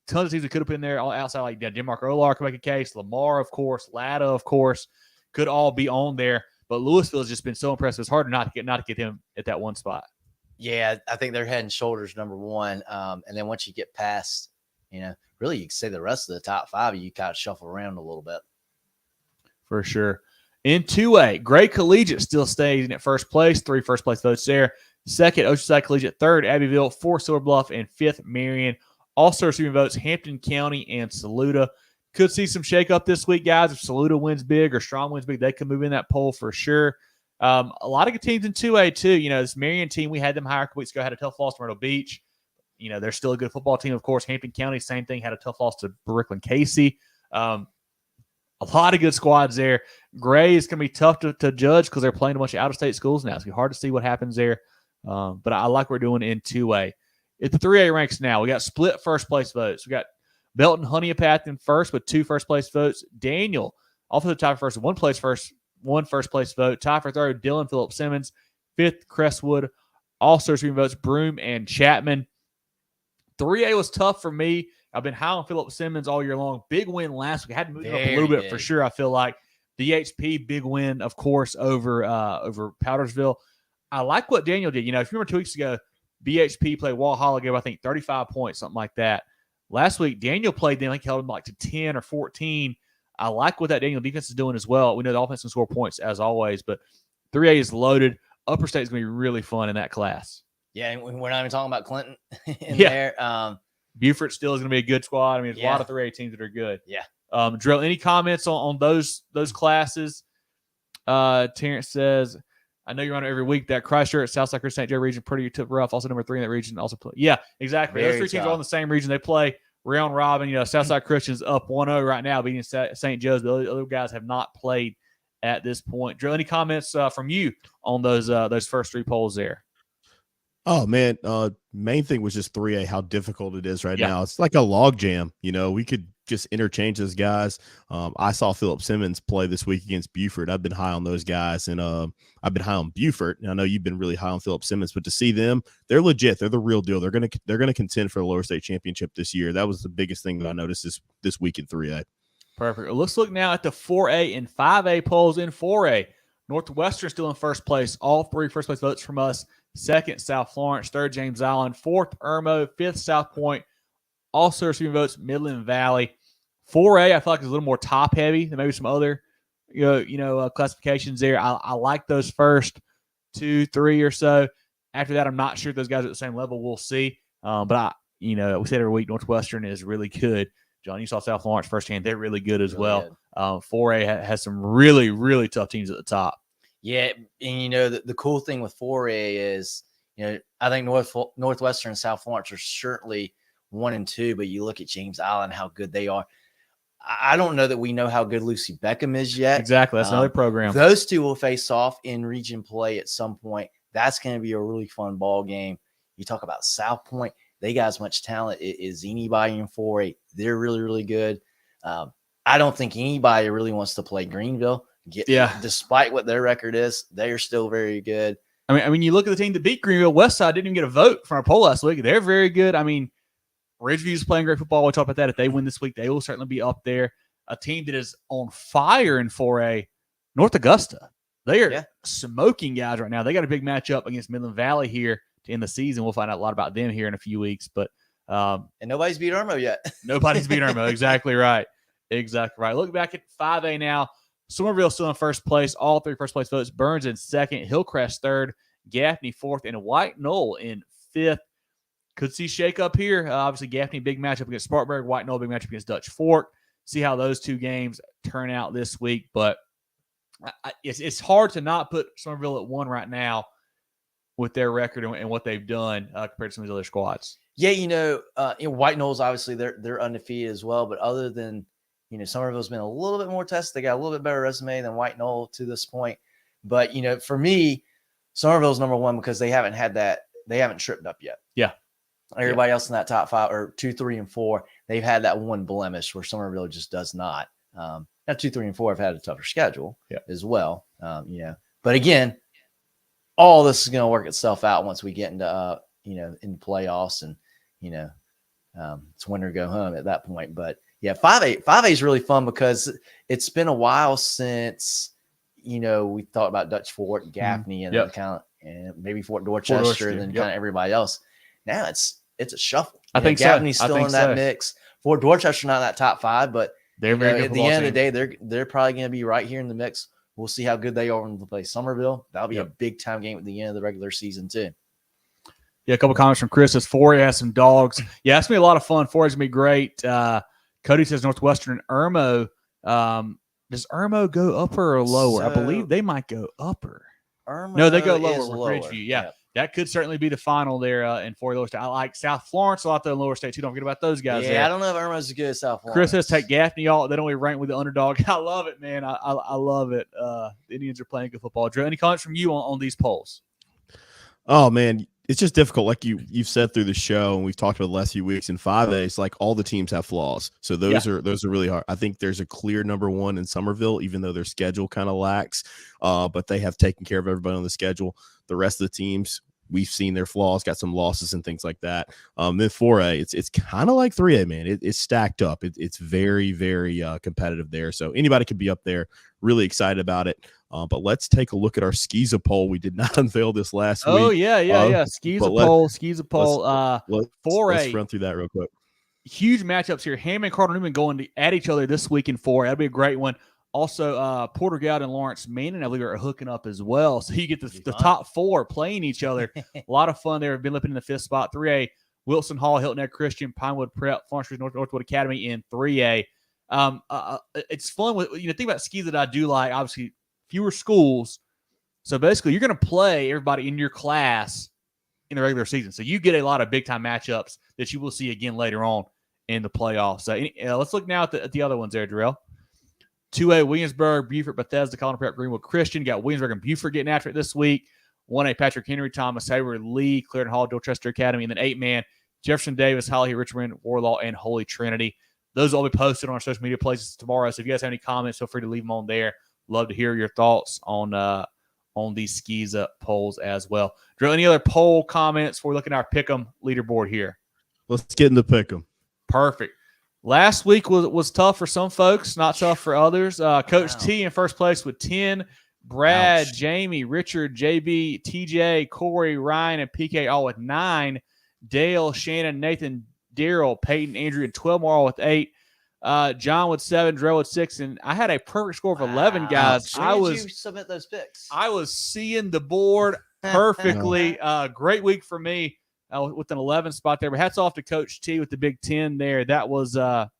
Tons of teams that could have been there all outside, like Denmark Olar could make a case. Lamar, of course. Latta, of course, could all be on there. But Louisville has just been so impressive. It's hard not to get them at that one spot. Yeah, I think they're head and shoulders number 1. And then once you get past, really, you can say the rest of the top 5, you kind of shuffle around a little bit. For sure. In 2A, Gray Collegiate still stays at first place. 3 first place votes there. Second, Oceanside Collegiate. Third, Abbeville. 4th, Silver Bluff. And 5th, Marion. Also receiving votes, Hampton County and Saluda. Could see some shakeup this week, guys. If Saluda wins big or Strom wins big, they can move in that poll for sure. A lot of good teams in 2A, too. This Marion team, we had them higher a couple weeks ago, had a tough loss to Myrtle Beach. They're still a good football team, of course. Hampton County, same thing, had a tough loss to Brooklyn Casey. A lot of good squads there. Gray is going to be tough to judge because they're playing a bunch of out-of-state schools now. It's going to be hard to see what happens there. But I like what we're doing in 2A. At the 3A ranks now, we got split first-place votes. We got Belton Honeypath in first with 2 first-place votes. Daniel, off of the tie for first, one first-place vote. Tie for third, Dylan Phillip Simmons. 5th, Crestwood. Also receiving votes, Broome and Chapman. 3A was tough for me. I've been high on Phillip Simmons all year long. Big win last week. I had to move it up a little bit for sure, I feel like. DHP, big win, of course, over Powdersville. I like what Daniel did. If you remember 2 weeks ago, BHP played Walhalla, gave, I think, 35 points, something like that. Last week, Daniel played them. I think he held them to 10 or 14. I like what that Daniel defense is doing as well. We know the offense can score points as always, but 3A is loaded. Upper State is going to be really fun in that class. Yeah, and we're not even talking about Clinton in there. Beaufort still is going to be a good squad. There's a lot of 3A teams that are good. Yeah. Drill, any comments on those classes? Terrence says, I know you're on it every week. That Christchurch, Southside Christian St. Joe region, pretty tough, rough. Also number 3 in that region. Also play. Yeah, exactly. Very Those 3 teams tough. are all in the same region. They play round robin. Southside Christian's up 1-0 right now, beating St. Joe's. The other guys have not played at this point. Drew, any comments from you on those first 3 polls there? Oh man, main thing was just 3A, how difficult it is right now. It's like a log jam. We could just interchange those guys. I saw Philip Simmons play this week against Beaufort. I've been high on those guys, and I've been high on Beaufort. And I know you've been really high on Philip Simmons, but to see them, they're legit. They're the real deal. They're gonna contend for the lower state championship this year. That was the biggest thing that I noticed this week in 3A. Perfect. Let's look now at the 4A and 5A polls in 4A. Northwestern still in first place. All 3 first place votes from us. 2nd, South Florence. 3rd, James Island. 4th, Irmo. 5th, South Point. Also receiving votes, Midland Valley. 4A, I feel like is a little more top heavy than maybe some other, classifications there. I like those first 2, 3 or so. After that, I'm not sure if those guys are at the same level. We'll see. But we said every week Northwestern is really good. John, you saw South Florence firsthand. They're really good as well. 4A has some really, really tough teams at the top. Yeah, and the cool thing with 4A is, I think Northwestern and South Florence are certainly 1 and 2, but you look at James Island, how good they are. I don't know that we know how good Lucy Beckham is yet. Exactly, that's another program. Those 2 will face off in region play at some point. That's going to be a really fun ball game. You talk about South Point; they got as much talent as anybody in 4A. They're really, really good. I don't think anybody really wants to play Greenville. Despite what their record is, they are still very good. I mean, you look at the team that beat Greenville. Westside didn't even get a vote from our poll last week. They're very good. I mean, Ridgeview's playing great football. We'll talk about that. If they win this week, they will certainly be up there. A team that is on fire in 4A, North Augusta. They are smoking guys right now. They got a big matchup against Midland Valley here to end the season. We'll find out a lot about them here in a few weeks. But and nobody's beat Irmo yet. Nobody's beat Irmo. Exactly right. Look back at 5A now. Somerville still in first place. All 3 first place votes. Burns in 2nd. Hillcrest 3rd. Gaffney 4th. And White Knoll in 5th. Could see shake up here. Obviously, Gaffney, big matchup against Spartanburg. White Knoll, big matchup against Dutch Fork. See how those 2 games turn out this week. But it's hard to not put Somerville at 1 right now with their record and what they've done compared to some of these other squads. Yeah, White Knoll's obviously they're undefeated as well. But other than Somerville's been a little bit more tested. They got a little bit better resume than White Knoll to this point. But for me, Somerville's number 1 because they haven't had that. They haven't tripped up yet. Yeah. Everybody else in that top 5 or 2, 3, and 4, they've had that one blemish where Somerville just does not. Now 2, 3, and 4 have had a tougher schedule as well. But again, all this is going to work itself out once we get into in playoffs and it's winter go home at that point. But yeah, 5A is really fun because it's been a while since we thought about Dutch Fort, Gaffney, and and maybe Fort Dorchester, and then kind of everybody else. Now it's a shuffle. I think Gaffney's so. still in that mix. Fort Dorchester not in that top 5, but they're very good. At the end of the day, they're probably going to be right here in the mix. We'll see how good they are when they play Somerville. That'll be a big time game at the end of the regular season too. Yeah, a couple comments from Chris. Says 4A has some dogs. Yeah, it's going to be a lot of fun. 4A is going to be great. Cody says Northwestern and Irmo. Does Irmo go upper or lower? I believe they might go upper. Irmo no, they go lower with lower. Ridgeview. Yeah. That could certainly be the final there in 4A lower state. I like South Florence a lot there in lower state too. Don't forget about those guys. Yeah, there. I don't know if Irmo's as good as South Florence. Chris says take Gaffney all. They don't even rank with the underdog. I love it, man. I love it. The Indians are playing good football. Drew, any comments from you on these polls? Oh man, it's just difficult. Like you've said through the show, and we've talked about the last few weeks in 5A. It's like all the teams have flaws, so those are really hard. I think there's a clear number 1 in Somerville, even though their schedule kind of lacks, but they have taken care of everybody on the schedule. The rest of the teams, we've seen their flaws, got some losses and things like that. Then 4A, it's kind of like 3A, man. It's stacked up. It's very, very competitive there. So anybody could be up there. Really excited about it. But let's take a look at our SCISA poll. We did not unveil this last week. Oh, yeah. SCISA poll. 4A. Let's run through that real quick. Huge matchups here. Hammond and Cardinal Newman going at each other this week in 4A. That'll be a great one. Also, Porter Goud and Lawrence Manning, I believe, are hooking up as well. So you get the top 4 playing each other. A lot of fun there. Have been lipping in the 5th spot. 3A, Wilson Hall, Hilton Head Christian, Pinewood Prep, Florence Ridge Northwood Academy in 3A. It's fun with think about SCISA that I do like. Obviously, fewer schools. So basically, you're going to play everybody in your class in the regular season. So you get a lot of big-time matchups that you will see again later on in the playoffs. So let's look now at the other ones there, Darrell. 2A, Williamsburg, Beaufort, Bethesda, Colin Prep, Greenwood Christian. You got Williamsburg and Beaufort getting after it this week. 1A, Patrick Henry, Thomas, Hayward, Lee, Clarendon Hall, Dorchester Academy. And then 8-man, Jefferson Davis, Holly, Richmond, Warlaw, and Holy Trinity. Those will all be posted on our social media places tomorrow. So if you guys have any comments, feel free to leave them on there. Love to hear your thoughts on these SCISA polls as well. Drew, any other poll comments before we look at our Pick'em leaderboard here? Let's get into Pick'em. Perfect. Last week was tough for some folks, not tough for others. Coach T in first place with 10. Brad, Jamie, Richard, JB, TJ, Corey, Ryan, and PK all with 9. Dale, Shannon, Nathan, Daryl, Peyton, Andrew, and 12 more all with 8. John with 7, Drell with 6, and I had a perfect score of 11, guys. When did you submit those picks? I was seeing the board perfectly. Great week for me with an 11 spot there. But hats off to Coach T with the big 10 there. That was a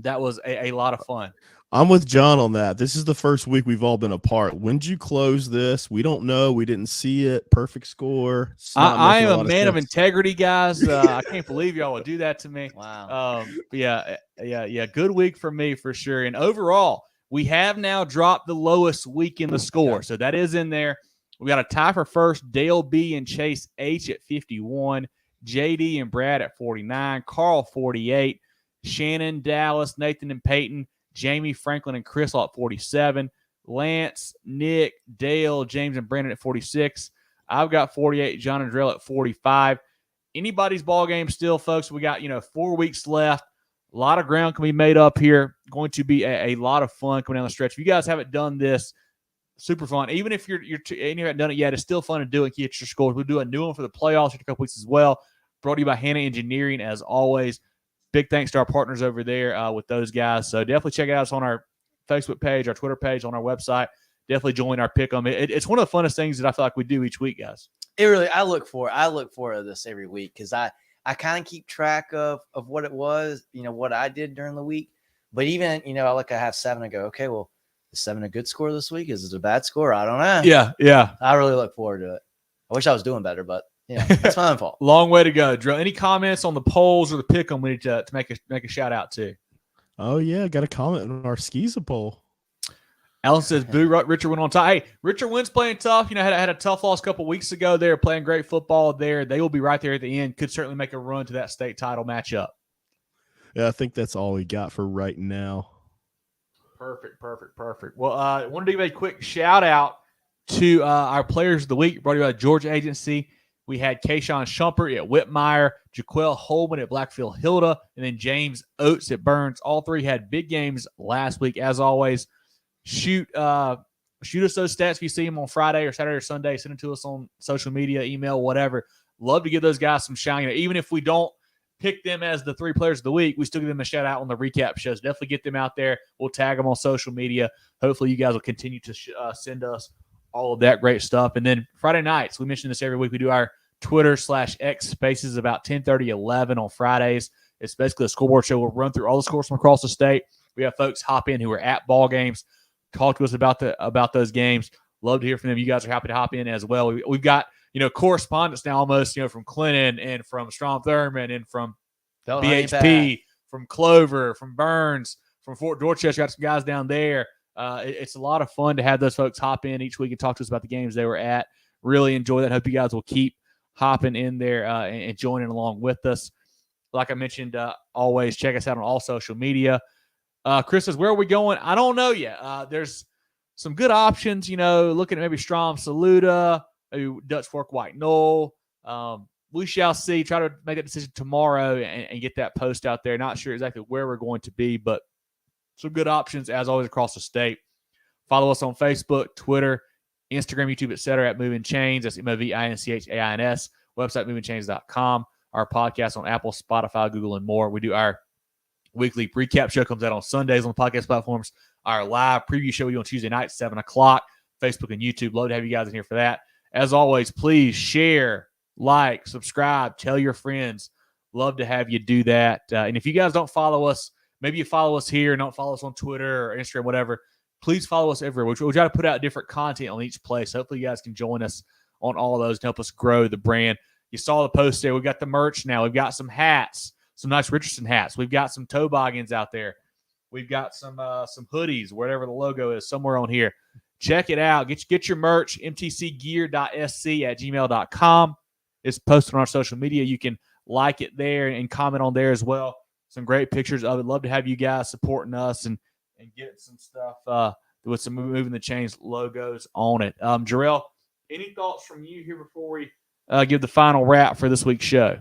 lot of fun. I'm with John on that. This is the first week we've all been apart. When did you close this? We don't know. We didn't see it. Perfect score. I am a man of integrity, guys. I can't believe y'all would do that to me. Wow. Yeah. Good week for me for sure. And overall, we have now dropped the lowest week in the score. So that is in there. We got a tie for first. Dale B and Chase H at 51. JD and Brad at 49. Carl 48. Shannon, Dallas, Nathan, and Peyton. Jamie, Franklin, and Chris all at 47. Lance, Nick, Dale, James, and Brandon at 46. I've got 48. John and Drell at 45. Anybody's ball game still, folks. We got 4 weeks left. A lot of ground can be made up here. Going to be a lot of fun coming down the stretch. If you guys haven't done this, super fun. Even if you haven't done it yet, it's still fun to do and get your scores. We'll do a new one for the playoffs in a couple weeks as well. Brought to you by Hanna Engineering, as always. Big thanks to our partners over there with those guys. So definitely check it out. It's on our Facebook page, our Twitter page, on our website. Definitely join our Pick'em. It's one of the funnest things that I feel like we do each week, guys. It really, I look forward to this every week because I kind of keep track of what it was, what I did during the week. But even, I have 7 and go, okay, well, is 7 a good score this week? Is it a bad score? I don't know. Yeah. I really look forward to it. I wish I was doing better, but that's my own fault. Long way to go, Drew. Any comments on the polls or the Pick'em we need to make a shout out to? Oh, yeah. Got a comment on our SCISA poll. Alan says, boo, Richard went on top. Hey, Richard Wynn's playing tough. Had a tough loss a couple weeks ago. They're playing great football there. They will be right there at the end. Could certainly make a run to that state title matchup. Yeah, I think that's all we got for right now. Perfect. Well, I wanted to give a quick shout out to our players of the week, brought to you by Georgia Agency. We had Kayshawn Shumpert at Whitmire, Jaquel Holman at Blackfield Hilda, and then James Oates at Burns. All three had big games last week. As always, shoot us those stats if you see them on Friday or Saturday or Sunday. Send them to us on social media, email, whatever. Love to give those guys some shine. Even if we don't pick them as the 3 players of the week, we still give them a shout out on the recap shows. Definitely get them out there. We'll tag them on social media. Hopefully you guys will continue to send us all of that great stuff. And then Friday nights, we mention this every week. We do our Twitter/X Spaces about 10:30, 11 on Fridays. It's basically a scoreboard show. We'll run through all the scores from across the state. We have folks hop in who are at ball games, talk to us about those games. Love to hear from them. You guys are happy to hop in as well. We've got correspondence now almost from Clinton and from Strom Thurmond and from BHP, from Clover, from Burns, from Fort Dorchester. Got some guys down there. It's a lot of fun to have those folks hop in each week and talk to us about the games they were at. Really enjoy that. Hope you guys will keep hopping in there and joining along with us. Like I mentioned, always check us out on all social media. Chris says, where are we going? I don't know yet. There's some good options, looking at maybe Strom, Saluda, maybe Dutch Fork, White Knoll. We shall see. Try to make that decision tomorrow and get that post out there. Not sure exactly where we're going to be, but some good options, as always, across the state. Follow us on Facebook, Twitter, Instagram, YouTube, etc. at Movin Chains. That's MOVINCHAINS. Website, movinchains.com. Our podcast on Apple, Spotify, Google, and more. We do our weekly recap show. Comes out on Sundays on the podcast platforms. Our live preview show we do on Tuesday night, 7 o'clock. Facebook and YouTube. Love to have you guys in here for that. As always, please share, like, subscribe, tell your friends. Love to have you do that. And if you guys don't follow us, maybe you follow us here and don't follow us on Twitter or Instagram, whatever, please follow us everywhere. We try to put out different content on each place. Hopefully you guys can join us on all of those and help us grow the brand. You saw the post there. We've got the merch now. We've got some hats, some nice Richardson hats. We've got some toboggans out there. We've got some hoodies, whatever the logo is, somewhere on here. Check it out. Get your merch, mtcgear.sc@gmail.com. It's posted on our social media. You can like it there and comment on there as well. Some great pictures. I would love to have you guys supporting us and get some stuff with some Moving the Chains logos on it. Jarrell, any thoughts from you here before we give the final wrap for this week's show?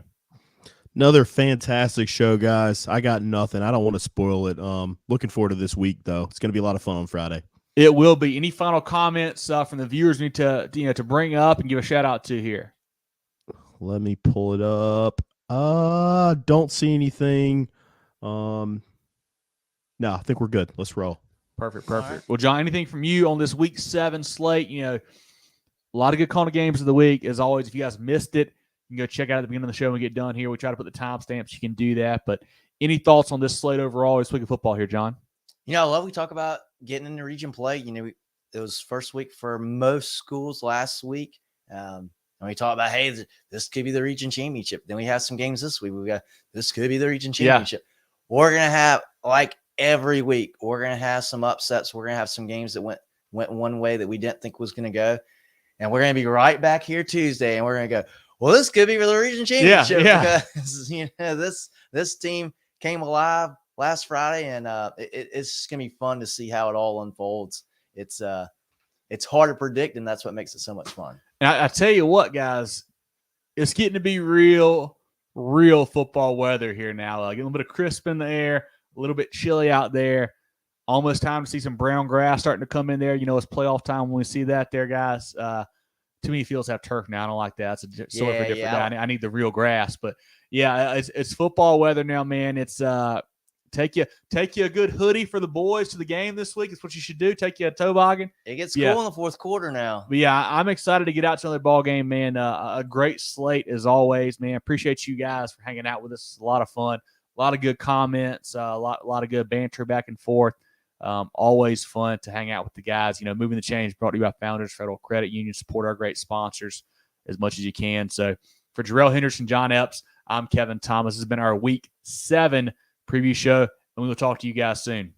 Another fantastic show, guys. I got nothing. I don't want to spoil it. Looking forward to this week, though. It's going to be a lot of fun on Friday. It will be. Any final comments from the viewers we need to bring up and give a shout out to here? Let me pull it up. Don't see anything. No, I think we're good. Let's roll. Perfect. Right. Well, John, anything from you on this week 7 slate? A lot of good CONA games of the week. As always, if you guys missed it, you can go check out at the beginning of the show when we get done here. We try to put the timestamps. You can do that. But any thoughts on this slate overall this week of football here, John? I love we talk about getting into region play. It was first week for most schools last week. And we talk about, hey, this could be the region championship. Then we have some games this week. This could be the region championship. Yeah. We're going to have, like every week, we're going to have some upsets. We're going to have some games that went one way that we didn't think was going to go. And we're going to be right back here Tuesday, and we're going to go, well, this could be for the region championship because this team came alive last Friday, and it's going to be fun to see how it all unfolds. It's hard to predict, and that's what makes it so much fun. And I tell you what, guys, it's getting to be real football weather here now. Like a little bit of crisp in the air, a little bit chilly out there. Almost time to see some brown grass starting to come in there. It's playoff time when we see that there, guys. Too many fields have turf now. I don't like that. It's a sort of a different guy. I need the real grass. But, yeah, it's football weather now, man. It's take you a good hoodie for the boys to the game this week. It's what you should do. Take you a toboggan. It gets cool in the fourth quarter now. But, yeah, I'm excited to get out to another ball game, man. A great slate as always, man. Appreciate you guys for hanging out with us. It's a lot of fun. A lot of good comments. A lot of good banter back and forth. Always fun to hang out with the guys. Moving the Chains brought to you by Founders Federal Credit Union. Support our great sponsors as much as you can. So for Jarrell Henderson, John Epps, I'm Kevin Thomas. This has been our Week 7 preview show, and we will talk to you guys soon.